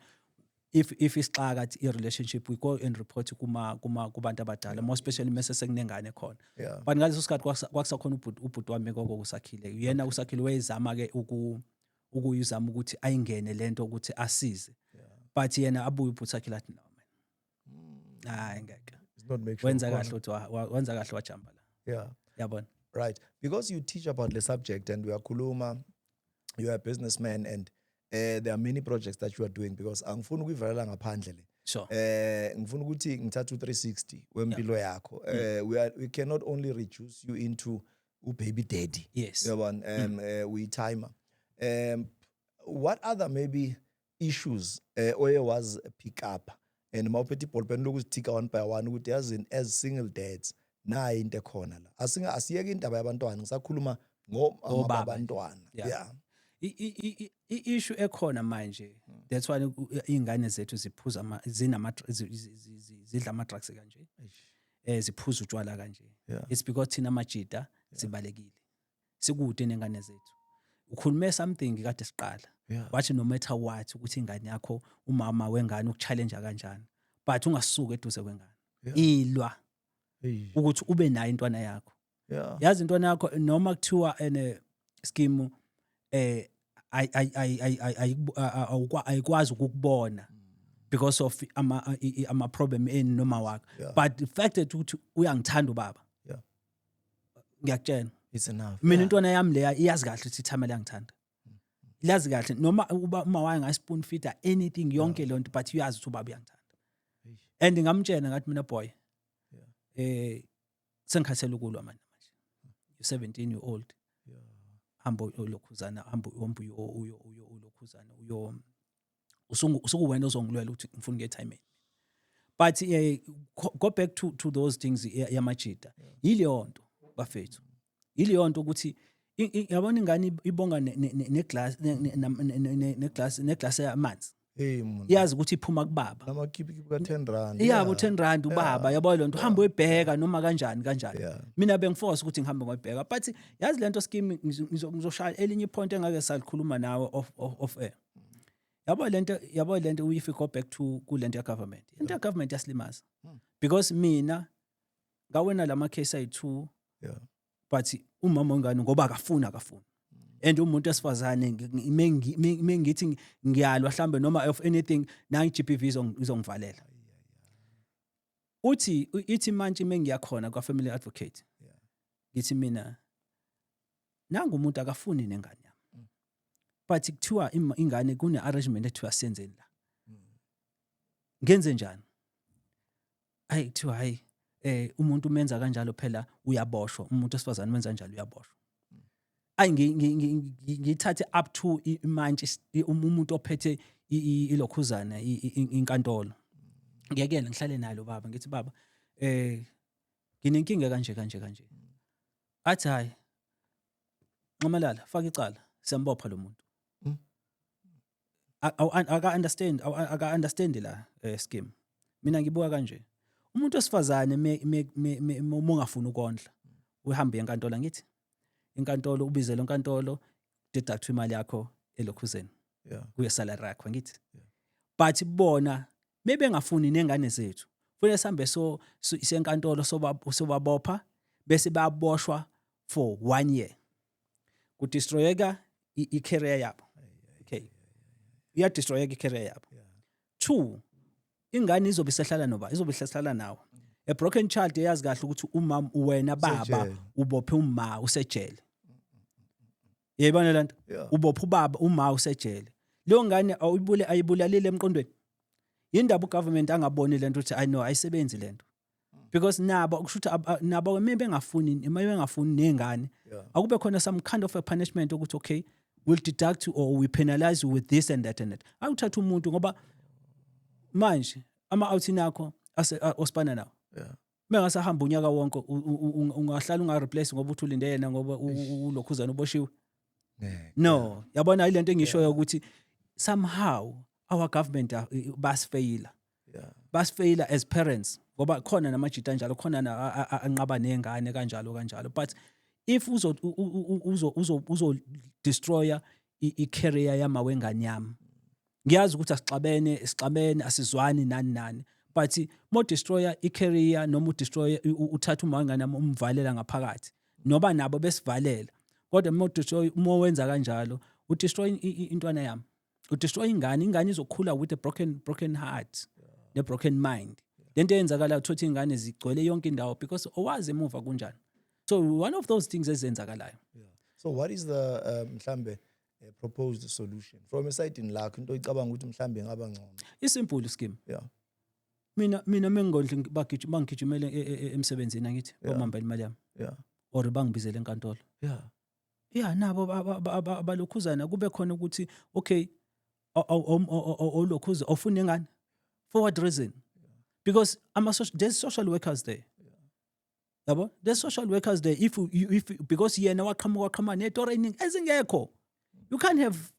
if isixaka i-relationship we go and report kubantu abadala, more especially mase sekunengane khona. But ngaleso sikhathi kwakusakhona ubhuti wami kokusakhile yena usakhile wayezama ke ukuyizama ukuthi ayingene lento ukuthi asize, but yena abuye ubhuti sakhile athi no man, hayi ngeke wenza kahle wajamba la. Yabona. Right, because you teach about the subject and we are kuluma, you are a businessman and there are many projects that you are doing, because angifuni ukuyivalela ngaphandle le. Sure. Ngifuna ukuthi ngithatha u360 wempilo yakho. We cannot only reduce you into baby daddy. Yes. We timer. What other maybe issues oye was pick up and mawuphethe iballpen lokuzitika one by one ukuthi as single dads naye into ekhona la asiyeke indaba yabantwana ngisakhuluma ngabantwana. I-issue ekhona manje, that's why ingane zethu ziphuza zidla ama-drugs kanje, ziphuza utshwala kanje. It's because thina majida sibalekile, sikude nengane zethu. Ukhulume something kade siqala wathi no matter what ukuthi ingane yakho umama wengane ukuchallenge kanjani, but ungasuka eduze kwengane ilwa ukuthi ube nayo intwana yakho. Yazi intwana yakho noma kuthiwa ene scheme ayikwazi ukukubona because of ama problem eni noma wakho, but the fact that ukuthi uyangithanda ubaba, ngiyakutshela it's enough. Mina intwana yami leya iyazi kahle ukuthi ithamela yangithanda, iyazi kahle noma uma waye spoon feeder anything yonke lonto, but uyazi ukuthi ubaba uyangithanda. And ngamtshela ngathi mina boy, sengikhathele ukulwa manje, you 17-year-old, hamba ulokhuzana, hamba ulokhuzana usukuwena ozongilwela ukuthi ngifuna ngetiming. But go back to those things yamajida. Yileyo nto bafethu, yileyo nto ukuthi yabona ingane ibonga neglass yamanzi, yazi ukuthi iphuma kubaba namakhiphi ka10 yabo 10 rand ubaba, yabo lonto hamba uyibheka noma kanjani. Mina bengiforce ukuthi ngihambe ngoyibheka, but yazi lento scheme ngizoshaya elinye point engake salikhuluma nawe of air. Yabo lento if you go back to kulento government, into government yaslimaza because mina ngawena lama case ayi2, but umama wengane ngoba akafuna and umuntu esifazane mengithi ngiyalwa mhlambe noma of anything na iGPV izongivalela. Ithi manje mengiyakhona kwa family advocate, ngithi mina nanga umuntu akafuni nengane yami, but kuthiwa ingane kune arrangement ethiwa senzeni la, ngenze njani? Hayi kuthiwa hayi umuntu menza kanjalo phela uyaboshwa, umuntu esifazane menza njalo uyaboshwa. Ayi ngithathe up to manje umuntu ophethe ilokhuzana inkantolo, ngiyakela ngihlale nalo baba, ngithi baba nginenkinga kanje. Athi hayi Nxamalala faka icala siyambopha lo muntu. Aka understand la scheme. Mina ngibuka kanje, umuntu osifazane ungafuna ukondla uhambe enkantolo, ngithi inkantolo ubizele enkantolo deduct imali yakho elokhuzeni Yeah. kuye salary yakho ngithi but bona bebengafuni nengane zethu kufanele sihambe senkantolo sobabopha bese bayaboshwa for 1 year kudestroyeka i-career yabo. Okay, iyadestroyeka i-career yabo. 2, ingane izobe isehlala nawe. A broken child eyazi kahle ukuthi umama wena baba Usejele. ubophe uma usejele. Yayibona lento? Yeah. Ubophe ubaba uma usejele. Leyo ngane ayibulalile emqondweni. Yindaba ugovernment angaboni lento ukuthi I know ayisebenzi lento. Because nabo kusho ukuthi nabo bengafuni nengane. Yeah. Akube khona some kind of a punishment ukuthi okay, we'll deduct or we penalize you with this and that and that. Awuthatha umuntu ngoba manje ama-outing akho osipana nawo. Yeah. Mengasahamba unyaka wonke ungahlala ungareplace ngoba uthi ulinde yena ngoba ulokhuzana uboshiwe. Yeah. No, yabona ilento engishoyo ukuthi somehow our government basfaila. Yeah. Basfaila as parents ngoba khona namajita kanjalo khona anqaba nengane kanjalo but if uzo destroyer i-career yama wengane yami ngiyazi ukuthi sixabene asizwani nani but mo destroyer i-career noma udestroyer uthatha uma wengane yami umvalela ngaphakathi noba nabo besivalela kodwa mo wenza kanjalo udestroy intwana yami udestroy ingane izokhula with a broken heart ne broken mind. Lento eyenzakala uthothi ingane zigcwele yonke indawo because owazi emuva kunjani. So one of those things ezenzakalayo. Yeah. So what is the mhlambe proposed solution from a side in lakho into icabanga ukuthi mhlambe ngaba ngcono? Isimple scheme. Yeah. Mina mengondle bangigijimele emsebenzini ngithi bomamba imali yami. Yeah. Or bangibizele enkantolo. Yeah. Yeah, nabo abalokhuzana kube khona ukuthi okay olokhuza ofuna ingane. For what reason? Because there's social workers there. Yabo, there's social workers there. If because yena waqhamuka netraining ezingekho. You can't have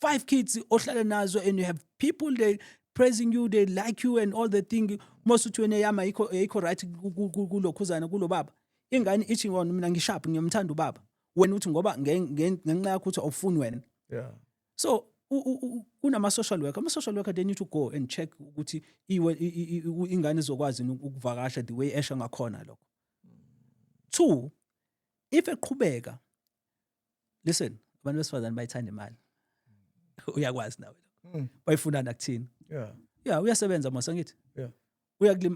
5 kids ohlala nazo and you have people they praising you, they like you and all the thing. Most uthi wena yama ayikho right kulokhuzana kulo baba. Ingane ithi ngona mina ngishaphi ngiyamthanda ubaba. Wena uthi ngoba ngenxa yakho uthi awufuni wena. Yeah. So kunama social worker. Ama-social worker they need to go and check ukuthi ingane izokwazi ukuvakasha the way esha ngakhona lokho. 2, if eqhubeka, listen, abantu besifazane bayithanda imali. Uyakwazi nawe lokho. Bayifuna nakuthini. Yeah. Yeah, uyasebenza mase ngithi. Yeah.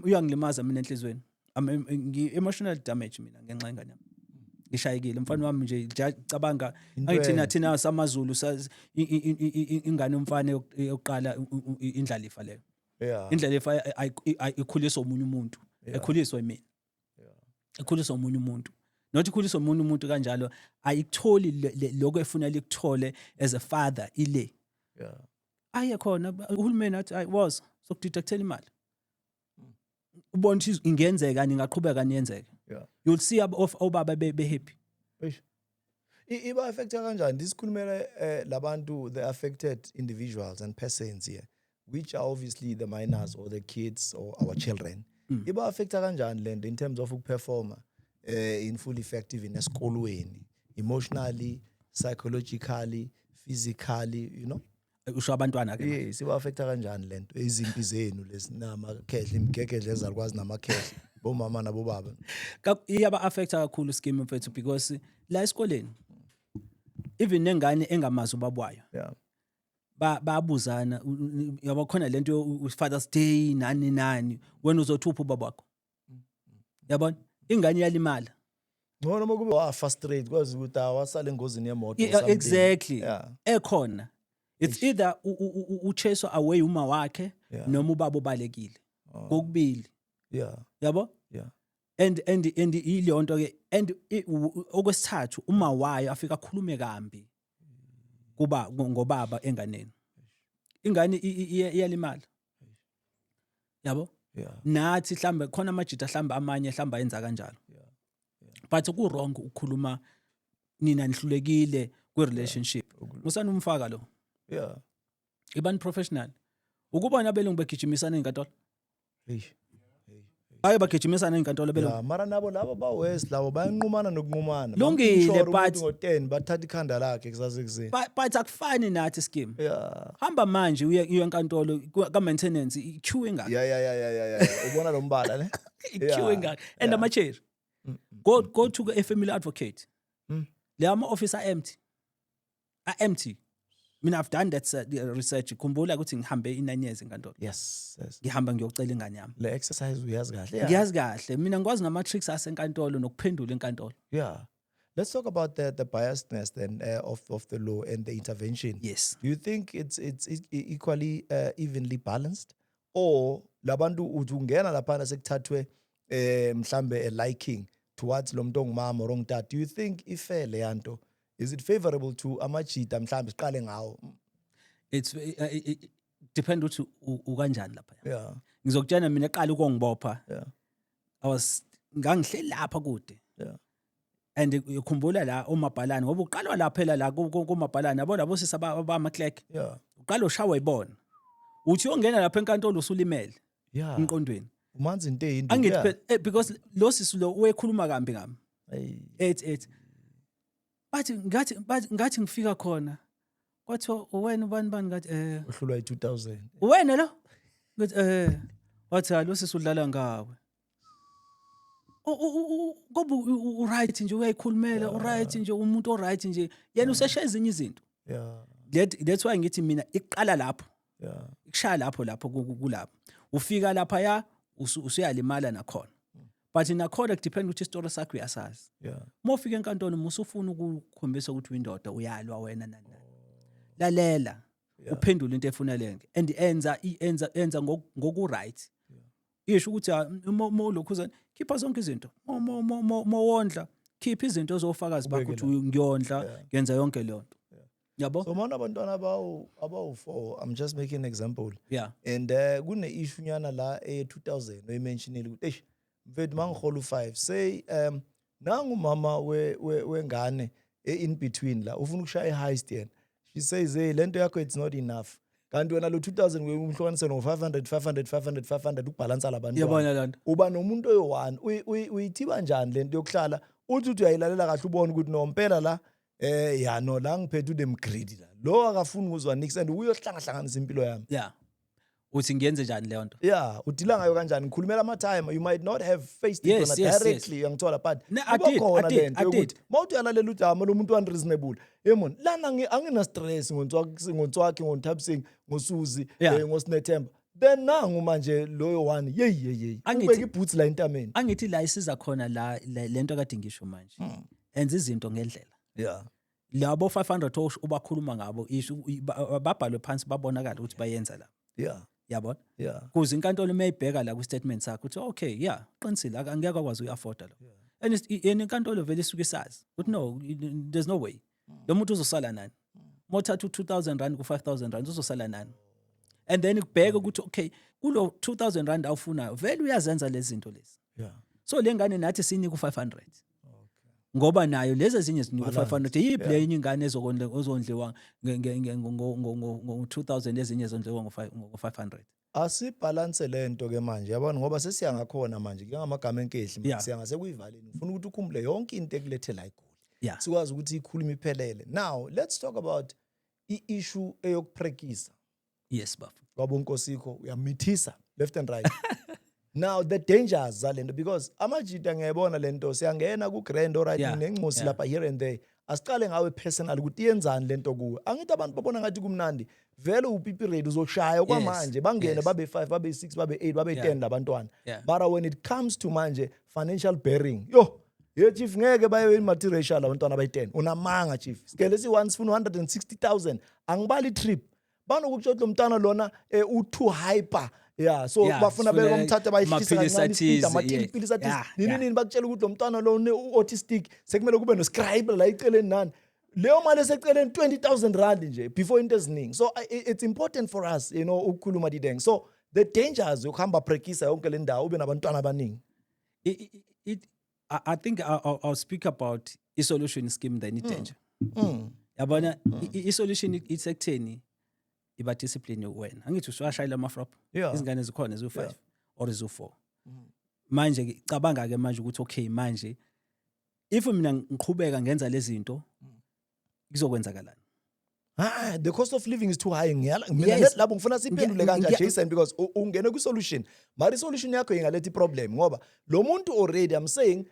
Uyangilimaza mina enhlizweni. Emotional damage mina ngenxa ingane yami. Ngishayekile mfana wami nje cabanga thina samaZulu ingane umfana yokuqala indlalifa leyo. Yeah. Indlalifa ikhuliswa umunye umuntu ekhuliswa yimi. Ekhuliswa umunye umuntu not ikhuliswa umunye umuntu kanjalo ayikutholi lokho efuna likuthole as a father ile. Yeah. Aye khona uhulumeni athi I was sokudeductela imali. Ubona ukuthi ingenzeka ningaqhubeka niyenzeke. Yeah. You'll see obaba be happy. Iba affecta kanjani disikhulumele labantu the affected individuals and persons here which are obviously the minors or the kids or our children. Iba affecta kanjani lento in terms of ukuperforma in full effective in esikolweni emotionally, psychologically, physically, you know? Usho abantwana ke. Yes, iba affecta kanjani lento izimpi zenu lesinama khehle imigegedle ezalukwazi namakhehle bomama nabo baba. Iyaba affecta kakhulu scheme mfethu because la esikoleni even nengane engamazi ubabwayo. Yeah. Babuzana yabo khona lento Father's Day nani wena uzothupha ubaba wakho. Yabona ingane yalimala. Ngona mokuba frustrate kwazi ukuthi awasale engozini yemoto Exactly. Yeah. Ekhona. It's either uchase away uma wakhe Yeah. noma ubaba obalekile. Kokubili. Yeah. Yabo? Yeah. And ilonto ke and okwesithathu uma wayo afika khulume kambi kuba ngobaba enganeni. Ingane iyalimala. Yabo? Yeah. Nathi mhlambe khona amajita mhlambe amanye mhlambe ayenza kanjalo. But ku wrong ukukhuluma nina nihlulekile kwe relationship. Musana umfaka lo. Yeah. Ibani professional. Ukubona belungu begijimisana enkantolo. Hey. baye bagijimisana enkantolo Yeah, belungu mara nabo labo ba-west labo bayanqumana nokunqumana. Lungile, Bamsure but- umuntu ngo-10 bathatha ikhanda lakhe kusasekuseni. but akufani nathi scheme Yeah. hamba manje uye enkantolo ka-maintenance i-queue engaka Yeah. Ubona lo mbala ne? i-queue engaka and yeah. ama-chair go to a family advocate le ama-office are-empty mina I've done that research khumbula ukuthi ngihambe i-9 years enkantolo Yes. ngihamba ngiyocela ingane yami Le exercise uyazi kahle. Yeah. ngiyazi kahle mina ngikwazi nama-tricks asenkantolo nokuphendula enkantolo Yeah. Let's talk about the biasness then of the law and the intervention. yes Do you think it's equally evenly balanced, or labantu uthi ungena laphana sekuthathwe mhlambe a liking towards lo muntu ongumama or ongutata? Do you think ifair le yanto? Is it favorable to amajita mhlambe siqale ngawo? it's depend ukuthi ukanjani lapha Yeah. ngizokutshela mina eqala ukungibopha Yeah. ngangihleli lapha kude Yeah. and ukhumbula la umabhalane ngoba uqalwa la phela la kumabhalane yabo labo sisi abama-clerk Yeah. uqala ushawa ibona uthi uyongena lapha enkantolo usulimele Yeah. emqondweni Umanzi into eyinto. angithi because lo sisi lo uyekhuluma kambi ngami Hey. ethi bathi ngathi ngifika khona kwathiwa wena ubani ngathi Uhlulwa i-2000. wena lo ngathi wathi lo sisi udlala ngawe ngoba u-right nje uyayikhulumela u-right nje umuntu o-right nje yena useshe ezinye izinto Yeah. that's why ngithi mina iqala lapho Yeah. kushaya lapho kulapho ufika lapha ya usuyalimala nakhona but nakhona kudepend ukuthi isitory sakho uyasazi Yeah. uma ufika enkantolo musufuna ukukhombisa ukuthi uyindoda uyalwa wena nani lalela uphendula into efuna lenke and enza ngoku-right isho ukuthi uma ulokhuzana khipha zonke izinto mowondla khipha izinto ezofakazi bakho ukuthi ngiyondla ngenza yonke leyo nto yabo So mana abantwana abawu-4, I'm just making an example. yeah And kune issue nyana la e-2000 oyimentionile ukuthi eish mfethu mangihola u5 say nangu mama wengane in between la ufuna ukushaya i-heist yena. She says hey lento yakho it's not enough. Kanti wena lo 2000 umhlukanise no 500 ukubhalansa labantwana. yabona lanto Uba nomuntu oyi-1 uyithiba njani lento yokuhlala uthi uyayilalela kahle ubone ukuthi no mpela la ya no la ngiphethe udem greedy la lo akafuni ukuzwa nix and uyohlangahlanganisa impilo yami. yeah uthi ngiyenze njani leyo nto Yeah, udila ngayo kanjani? Ngikhulumela ama-time you might not have faced Yes, it yes, directly uyangithola but No, I did, I did. mawuthi uyalalela udama lo muntu unreasonable yemon lana angina stress ngontswakhe ngonthabising ngosuzi Yeah. ngosinethemba then nangu manje loyo one yeyi Angithi- ubeka iboots la entameni. angithi la isiza khona la lento kade ngisho manje enza izinto ngendlela Yeah. labo 500 ubakhuluma ngabo isho babhalwe phansi babonakala ukuthi bayenza la yabona Yeah. kuze inkantolo mayibheka la ku-statement sakho uthi okay yeah qinisile angeke akwazi uyi-afforda lo and yena inkantolo vele isuke isazi ukuthi no there's no way lo muntu uzosala nani uma uthatha u-2000 rand ku-5000 rand uzosala nani and then kubheke ukuthi okay kulo 2000 rand awufunayo vele uyazenza lezi zinto lezi Yeah. so le ngane nathi sinika u-500 ngoba nayo lezi ezinye zinika u-500 yiphi le enye ingane ozondliwa ngo-2000 ezinye zondliwa ngo-500 Asibhalanse lento ke manje yabona ngoba sesiya ngakhona manje ke ngamagama enkehli Yeah. siya ngasekuyivaleni ufuna ukuthi ukhumbule yonke into ekulethela igoli yeah sikwazi ukuthi ikhuluma iphelele. Now let's talk about i-issue eyokuprekisa yes bafo kwabonkosiko uyamithisa left and right. Now the dangers zalento because amajita ngiyayibona lento siyangena ku grand alright Yeah, nenxusi yeah. lapha here and there asiqale ngawe personal ukuthi yenzani lento kuwe angithi abantu babona ngathi kumnandi vele upipi rate uzoshaya kwamanje bangene yes. babe 5 babe 6 babe 8 babe 10 labantwana Yeah. but when it comes to manje financial bearing ye chief ngeke baye multiracial abantwana abayi10 unamanga chief sikele si1 sifuna 160,000 angibali trip banokukutsho lo mntana lona u2 hyper. Yeah, so Yeah, bafuna sifuna bekomthatha bayihlisa amaphilisi kancane athize, ispeed amathini yeah. pilisi athize Yeah, nini yeah. nini bakutshela ukuthi lo mntwana lo autistic sekumele kube no scribe la iceleni nani leyo mali eseceleni 20,000 rand nje before into eziningi so it's important for us ukukhuluma dideng so the dangers yokuhamba prekisa yonke le ndawo ube nabantwana abaningi. I think I'll speak about i-solution scheme then i-danger yabona i-solution isekutheni iba discipline wena angithi usashayela amafrop Yeah. izingane zikhona ziwu5 Yeah. or ziwu4 manje cabanga ke manje ukuthi okay manje if mina ngiqhubeka ngenza lezi zinto kuzokwenzakalani. The cost of living is too high. Mina Yes. labo ngifuna siphendule kanje Ngiya- Jason because ungene ku solution. Mari solution yakho ingaletha problem ngoba lo muntu already I'm saying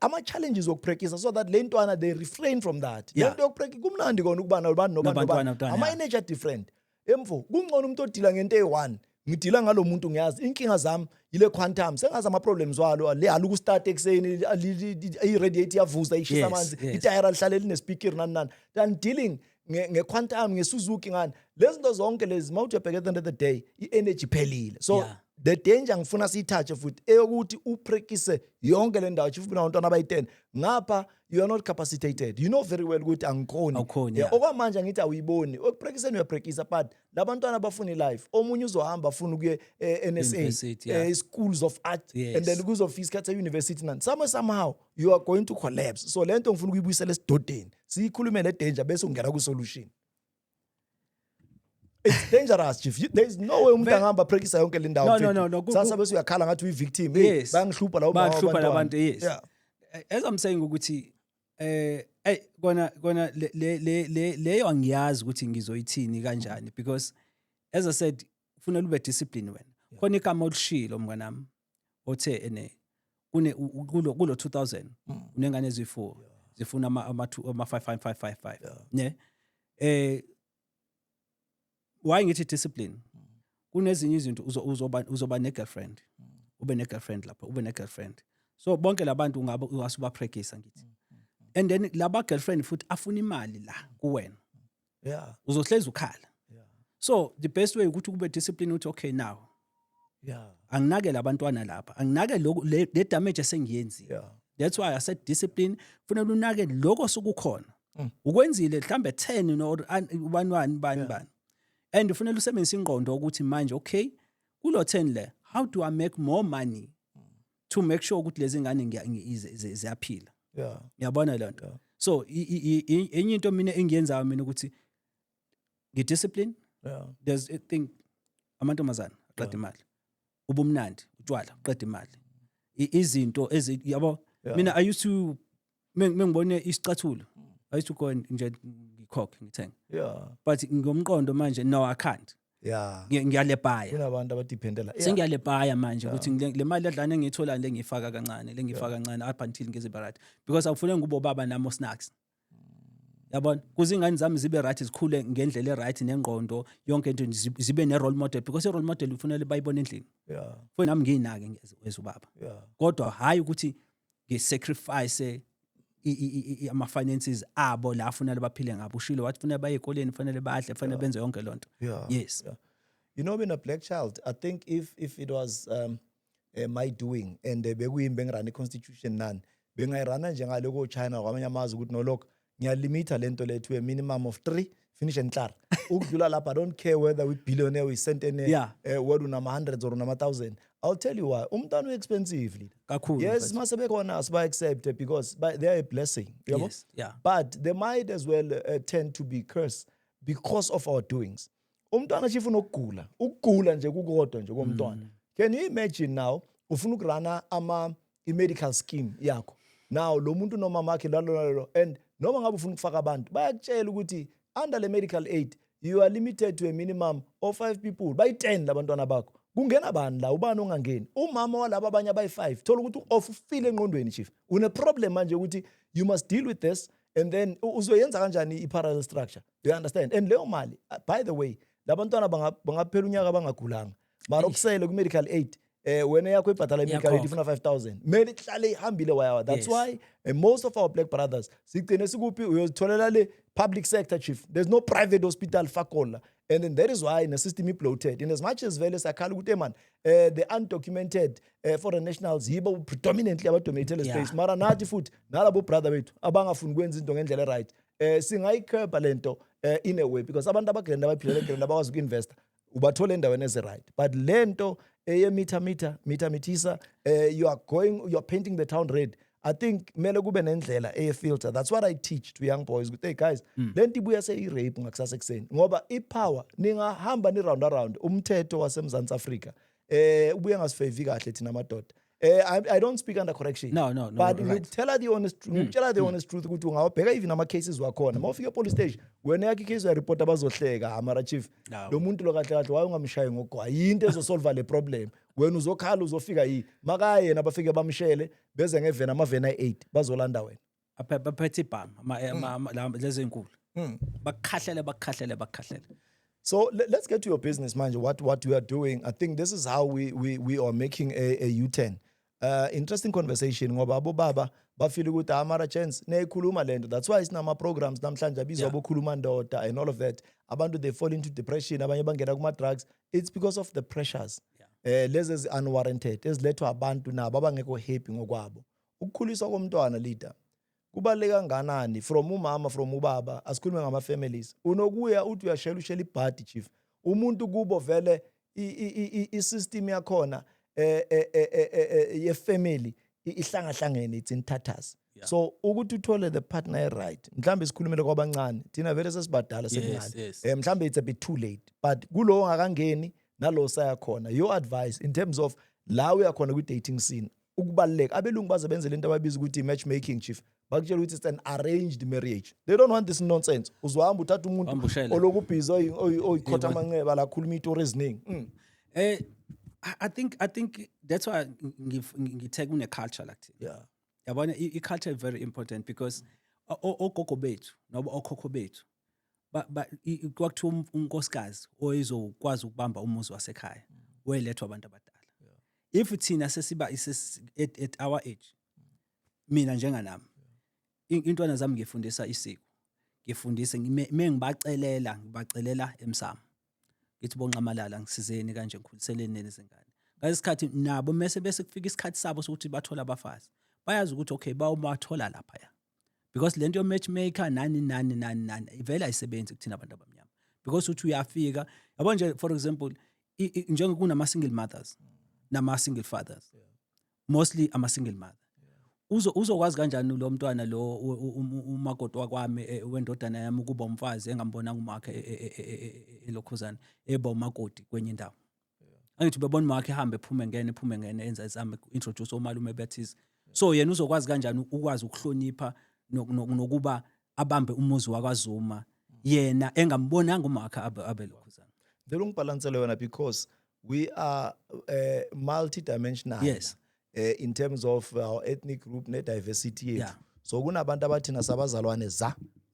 ama challenges wokupractice so that le ntwana they refrain from that. Yeah. Lento yokupractice kumnandi kona ukubana Nabantwana, ama yeah. energy different. Emfo kungcono umuntu odila ngento eyi1. Ngidila ngalo muntu ngiyazi inkinga zami ile quantum sengazi ama problems walo le halu ku start ekseni i radiate yavuza ishisa Yes, amanzi yes. itayara lihlale line speaker nani than dealing nge-quantum nge-Suzuki ngani lezi zinto zonke lezi mawuthi uyabheka at the end of the day i-energy phelile so Yeah. the danger ngifuna siyithathe futhi eyokuthi upractice yonke le ndawo chief abantwana abayi-10 ngapha you are not capacitated you know very well ukuthi angikhoni Awukhoni, Yeah, yeah. okwamanje ngithi awuyiboni okupracticeni uyapractice but labantwana abafuna i-life omunye uzohamba afuna ukuye NSA University, yeah. schools of art Yes. and then kuzofika isikhathi e-university nani somehow you are going to collapse so le nto ngifuna ukuyibuyisela esidodeni siyikhulume le danger bese ungena ku-solution. It's dangerous, Chief. There is no way umuntu angahamba practice yonke le ndawo. No. Sasa bese uyakhala ngathi uyi-victim. Yes. Bangihlupha lawo Bahlupha abantwana. labantu, yes. Yeah. As I'm saying ukuthi kona leyo angiyazi ukuthi ngizoyithini kanjani because as I said kufanele ube discipline wena. Khona igama olishilo mnganami othe ene kulo 2000 unengane eziyi4 zifuna ama 5555 ne why ngithi discipline kunezinye izinto uzoba ne girlfriend ube ne girlfriend lapha ube ne girlfriend so bonke labantu ungasuba practice ngithi and then laba girlfriend futhi afuna imali la kuwena Yeah. uzohleza ukhala Yeah. so the best way ukuthi kube discipline uthi okay now Yeah. anginake labantwana lapha anginake le damage esengiyenzile Yeah. that's why I said discipline kufanele unake lokho sokukhona ukwenzile mhlambe 10 no 1 bani and ufanele usebenzise ingqondo ukuthi manje okay kulo 10 le how do I make more money to make sure ukuthi lezi ngane ziyaphila Yeah. uyabona le nto so enye into mina engiyenzayo mina ukuthi ngidiscipline Yeah. there's a thing amantombazana aqeda imali ubumnandi utshwala uqeda imali izinto yabo Yeah. mina I used to mengibone isicathulo I used to go nje ngikhokhe ngithenga Yeah. but ngomqondo manje no I can't Yeah. ngiyalebhaya Kunabantu abadependela. sengiyalebhaya manje ukuthi le mali ladlana engiyithola lengifaka kancane up until ngizibe right because awufuneki ngube baba namo snacks yabona kuze ingane zami zibe right zikhule ngendlela right nengqondo yonke into zibe ne role model because i role model ufunele bayibone endlini Yeah. funa nami nginake ngezubaba Yeah. kodwa hayi ukuthi ngisacrifice ama finances abo la afunele baphile ngabo ushilo wathi funele baye ekoleni fanele badle fanele benze yonke lonto Yeah. yes Yeah. You know, being a black child, I think if it was my doing and bekuyimbe ngirana i-constitution nani bengayirana njengaloko China kwamanye amazwe ukuthi nolok ngiyalimita lento lethu a minimum of 3 finish and clear ukudlula lapha I don't care whether we billionaire we centenaire Yeah. whether unama hundreds or unama thousand I'll tell you why umntwana expensive kakhulu yes mase bekhona asiba accept because they are a blessing yabo yes yeah but they might as well tend to be cursed because of our doings. Umntwana chief ukugula nje kukodwa nje komntwana. Can you imagine now ufuna ukurana i-medical scheme yakho. Now lo muntu nomama wakhe lalo and noma ngabe ufuna ukufaka abantu bayakutshela ukuthi under le medical aid you are limited to a minimum of 5 people bayi-10 labantwana bakho. Kungena bani la ubani ongangeni umama walabo abanye abayi5 thola ukuthi ufile engqondweni chief une problem manje ukuthi you must deal with this and then uzoyenza kanjani i-parallel structure you understand and leyo mali by the way labantwana bangaphela unyaka bangagulanga mara okusele ku-medical aid wena yakho ibhadala i-medical aid ifuna 5,000 mele ihlale ihambile wayawa that's why most of our black brothers sigcine sikuphi uyozitholela le public sector chief there's no private hospital fakola and then that is why the system is bloated in as much as vele sakhala ukuthi man the undocumented foreign nationals yibo predominantly abadominate space mara nathi futhi nalabo brother bethu abangafuni ukwenza into ngendlela right singayikhepha lento in a way because abantu abagrand abaphila legrand abakwazi uku-investa ubathola endaweni ezi-right but lento mithisa you are painting the town red I think mele kube nendlela filter that's what I teach to young boys hey guys lento ibuya seyi-rape ngakusasa ekuseni ngoba ipower ningahamba ni-round around umthetho wasemzansi Afrika ubuye ngasifevi kahle thina amadoda I don't speak under correction. No, But right. ngikutela the honest truth, ngikutshela the honest truth ukuthi ungawubheka even ama cases wakhona. Mawufika epolice station, wena yakhe case uyareport abazohleka, amara chief. No. Lo muntu lo kahle kahle waye ungamshayi ngogwa. Yinto ezosolve le problem. Wena uzokhala uzofika yi. Maka yena bafike bamshele beze ngevena amavena ay8 bazolanda wena. Baphethe ibhama lezi nkulu bakhahlele. So let's get to your business, manje. What we are doing, I think this is how we are making a U-turn. Interesting conversation ngoba abo baba bafeel ukuthi amara chance neyikhuluma lento. That's why sinama programs namhlanje abizwa bokhuluma ndoda and all of that. Abantu they fall into depression, abanye bangena kuma drugs. It's because of the pressures. Lezi is unwarranted. Ezilethwa abantu nabo abangekho happy ngokwabo. Ukukhuliswa komntwana leader. Kubaleka kangakanani from umama from ubaba asikhulume ngama families. Unokuya uthi uyashela ibhadi chief. Umuntu kubo vele I system yakhona ye family ihlangahlangene it's in tatters. So ukuthi uthole the partner right. Mhlambe sikhulumele kwabancane. Thina vele sesibadala sekuncane. Mhlambe it's a bit too late. But kulo ongakangeni nalo saya khona. Your advice in terms of la uyakhona ku dating scene. Ukubaleka abelungu baze benze lento ababiza ukuthi matchmaking chief. Bakutshela ukuthi it's an arranged marriage. They don't want this nonsense. Uzwahamba uthatha umuntu olokubhiza oyikhotha amanxeba la khuluma itori eziningi. I think that's why ngithe kune culture like that. Yeah. Yabona culture is very important because ogogo bethu noba okhokho bethu kwakuthiwa unkosikazi oyizokwazi ukubamba umuzi wasekhaya wayelethwa abantu abadala. If thina sesiba at our age, mina njenganami intwana zami ngifundisa isiko, ngifundise ngibacelela emsamo. Ngithi bonqamalala ngisizeni kanje ngikhuliseleni nezingane. Ngasikhathi nabo bese kufika isikhathi sabo sokuthi bathola abafazi. Bayazi ukuthi okay bawumathola lapha ya. Because lento yo matchmaker nani ivela isebenzi kuthina abantu abamnyama. Because uthi uyafika, yabo nje for example njengokuna single mothers nama single fathers. Mostly ama single mother. Uzokwazi kanjani lo mntwana lo umakoti wakwami wendodana yami kuba umfazi engambonanga umakhe elokhuzana eba umakoti kwenye indawo. Angithi bebona umakhe ehambe ephume ngene enza izame introduce omalume bethize. So yena uzokwazi kanjani ukwazi ukuhlonipha nokuba abambe umuzi wakwaZuma yena engambonanga umakhe abelokhuzana. Ngicela ungibalansele wena because we are multidimensional. Yes. In terms of our ethnic group ne diversity yethu. Yeah. So kunabantu abathina sabazalwane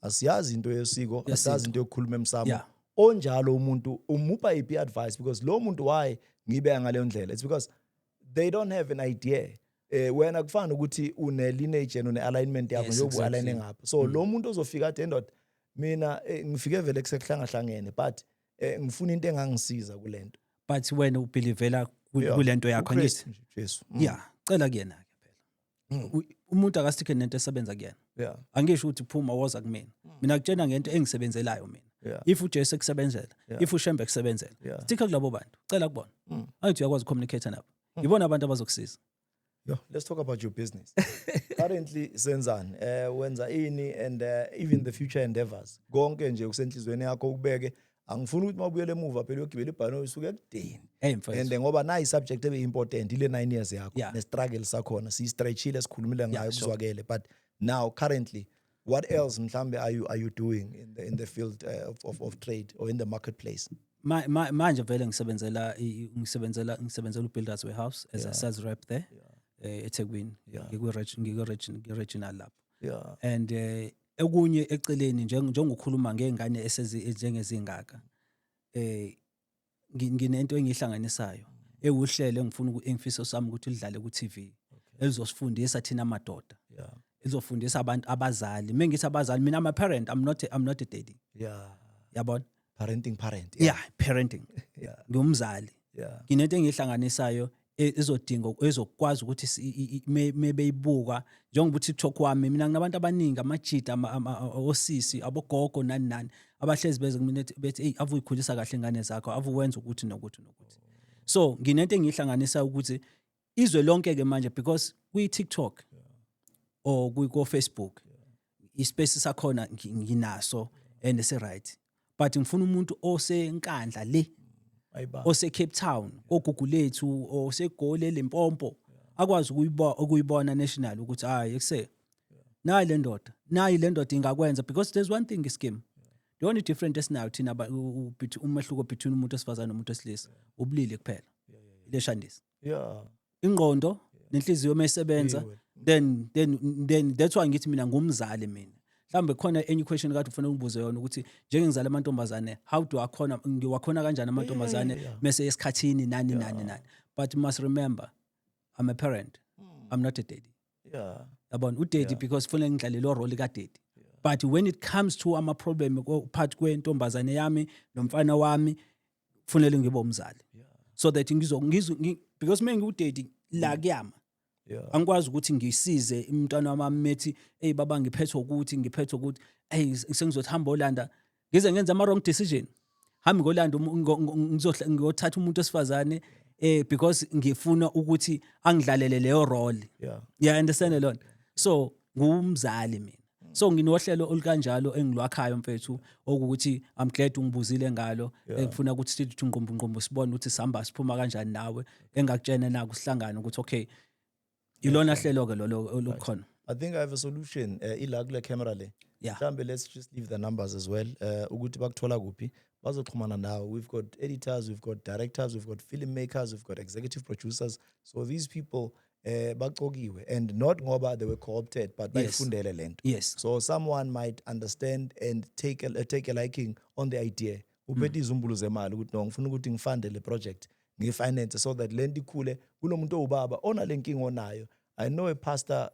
asiyazi into yesiko, asiyazi into yokukhuluma emsamo. Onjalo umuntu umupha iphi advice because lo muntu why ngibe ngale ndlela. It's because they don't have an idea. Wena kufana ukuthi une lineage and une alignment yakho yobu align ngapha. So lo muntu ozofika at end mina ngifike vele kusekuhlangahlangene but ngifuna into engangisiza kulento. But when ubelievela kulento yakho ngithi Jesu. Yeah, cela kuyena ke phela. Umuntu akasitike nento esebenza kuyena. Yeah. Angisho ukuthi phuma woza kumina. Mina kutshena ngento engisebenzelayo mina. If uJesu ekusebenzela, if uShembe ekusebenzela, stika kulabo bantu. Cela kubona. Angithi uyakwazi communicate nabo. Ngibona abantu abazokusiza. Yeah, let's talk about your business. Currently senzani? Wenza ini and even the future endeavors. Konke nje kusenhlizweni yakho ukubeke. Angifuni ukuthi mawubuyele emuva phela uyogibela ibhano usuke ekudeni. And ngoba nayi subject ebe important ile 9 years yakho ne struggle sakhona si stretchile sikhulumile ngayo kuzwakele but now currently what else mhlambe are you doing in the field of trade or in the marketplace? Manje vele ngisebenzela uBuilders Warehouse as a sales rep there. eThekwini ngikwi-regional lab. And okunye eceleni njengokukhuluma ngengane njengezingaka nginento engihlanganisayo ewuhlelo engifisa sami ukuthi lidlale ku TV elizosifundisa thina amadoda elizofundisa abantu abazali mengithi abazali mina ama parent I'm not a daddy yabona parenting parenting ngumzali nginento engihlanganisayo ezodinga ezokwazi ukuthi mebeyibuka njengoba TikTok wami mina nginabantu abaningi amajida osisi abogogo nani abahlezi beze kumina bethi hey avuyikhulisa kahle ingane zakho avuwenza ukuthi nokuthi so nginento engihlanganisa ukuthi izwe lonke ke manje because kwi TikTok or ku Facebook ispace sakhona nginaso and se right but ngifuna umuntu osenkandla le ose Cape Town ogugulethu ose Goli eLimpopo akwazi ukuyibona national ukuthi hayi ekuse nayi le ndoda ingakwenza, because there's one thing scheme. The only different esinayo thina umehluko between umuntu osifazana nomuntu wesilisa ubulili kuphela. Leshandisa. Yeah. Ingqondo nenhliziyo mayisebenza, then that's why ngithi mina ngumzali mina. Mhlambe khona any question kade ufuna ungibuze yona ukuthi njengengizala amantombazane, how do akhona ngiwakhona kanjani amantombazane mase esikhathini nani. But you must remember, I'm a parent. I'm not a daddy. Yeah. Yabona udaddy because kufanele ngidlale lo role ka daddy. But when it comes to ama problem phakathi kwentombazane yami nomfana wami kufanele ngibe umzali. So that because mina ngudaddy la kuyama. Angikwazi ukuthi ngisize umntwana wami methi hey baba ngiphethwe ukuthi hey sengizothamba olanda ngize ngenza ama wrong decision, hambi ngolanda ngizothatha umuntu osifazane because ngifuna ukuthi angidlalele leyo role. Yeah, understand alone. So ngumzali mina. So nginohlelo olukanjalo engilwakhayo mfethu okuthi I'm glad ungibuzile ngalo, engifuna ukuthi sithi ngqombongqombo sibone ukuthi sihamba siphuma kanjani nawe, engakutshena na kusihlangana ukuthi okay ilona hlelo ke lo olukhona. I think I have a solution. Ila kule camera le. Mhlambe let's just leave the numbers as well. Ukuthi bakuthola kuphi bazoxhumana nawe. We've got editors, we've got directors, we've got filmmakers, we've got executive producers. So these people baqokiwe, and not ngoba they were co-opted but bayifundele lento. Yes. So someone might understand and take a liking on the idea. Uphethe izumbulu zemali ukuthi no ngifuna ukuthi ngifande le project ngifinance so that lento ikhule kunomuntu owubaba ona lenkinga onayo. I know a pastor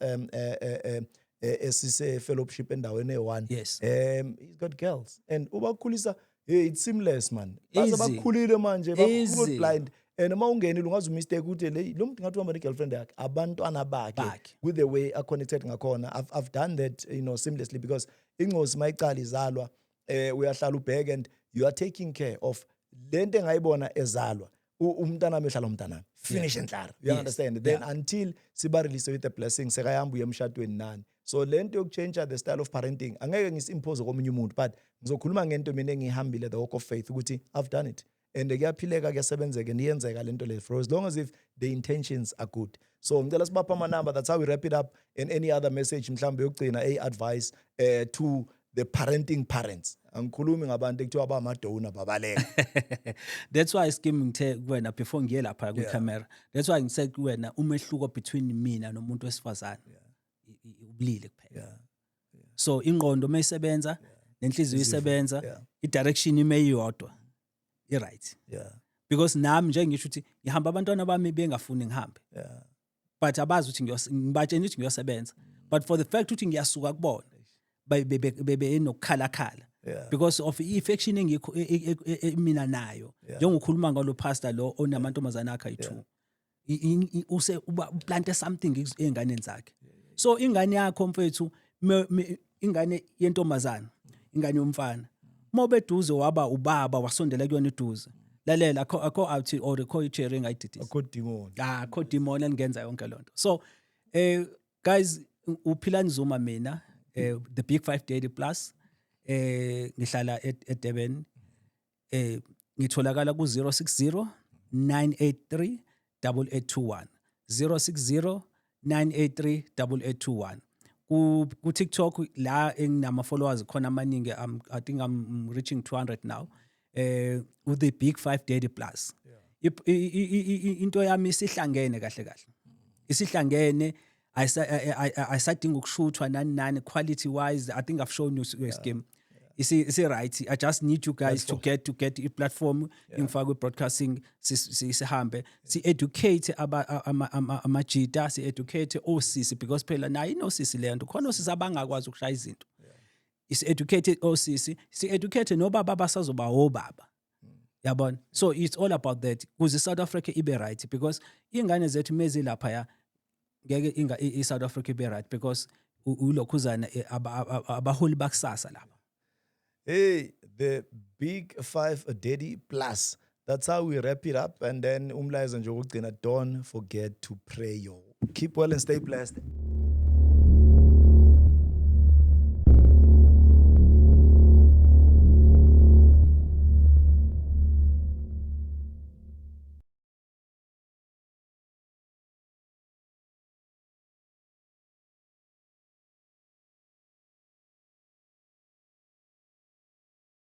esise fellowship endaweni e1. Yes. He's got girls and ubakhulisa it's seamless man. Baza bakhulile manje not blind. And uma ungenile ungazi mistake ukuthi lo muntu ngathi uhamba ne-girlfriend yakhe abantwana bakhe with the way a connected ngakhona. I've done that seamlessly because ingozi mayicala izalwa uyahlala ubheke and you are taking care of lento engayibona ezalwa umntana mehlala umntana finish enhlaro. You understand? Then until siba release with the blessing sekayamba uye emshadweni nani. So lento yokuchange the style of parenting angeke ngisimpose komunye umuntu, but ngizokhuluma ngento mina engihambile the walk of faith ukuthi I've done it. And kuyaphileka kuyasebenzeka niyenzeka lento le for as long as if the intentions are good. So ngicela sibapha ama number, that's how we wrap it up. And any other message mhlambe yokugcina advice to the parenting parents. Angikhulumi ngabantu ekuthiwa abamadona babaleka. That's why scheme ngithe kuwena before ngiye lapha ku camera. That's why ngise kuwena umehluko between mina nomuntu wesifazane ubulili kuphela. So ingqondo mayisebenza nenhliziyo isebenza, i-direction imeyodwa. Right. Because nami nje ngisho ukuthi ngihamba abantwana bami bengafuni ngihambe. But abazi ukuthi ngibatshela ukuthi ngiyosebenza. But for the fact ukuthi ngiyasuka kubona bebe enokukhala because of affection engikho mina nayo. Njengokhuluma ngalo pastor lo onamantombazana akhe ayi2. Use uplante something enganeni zakhe. So ingane yakho mfethu ingane yentombazana, ingane yomfana. Mobe duze waba ubaba wasondela kuyona eduze. Lalela akho out or akho ichere engayididisa. Akho demon engenza yonke lonto. So guys uPhilani Zuma mina the Big 5 Daddy Plus ngihlala eDurban ngitholakala ku 060 983 8821 060 983 8821. Ku TikTok la enginama followers khona amaningi. I think I'm reaching 200 now with the Big 5 Daddy Plus. Into yami isihlangene kahle isihlangene ayisadinga ukushuthwa nani quality wise. I think I've shown you a scheme. Is right. I just need you guys to get a platform in Fagwe Broadcasting. Sihambe si educate amajita, si educate osisi because phela na inosisi le nto khona osisi abangakwazi ukushaya izinto. Is educated osisi, si educate no baba basazoba obaba. Yabona. So it's all about that. Kuze South Africa ibe right because ingane zethu mezi lapha ya ngeke i South Africa ibe right because ulokhuzana abaholi bakusasa lapha. Hey, the Big 5 Daddy Plus. That's how we wrap it up. And then umlayezo nje ukugcina, don't forget to pray. Keep well and stay blessed.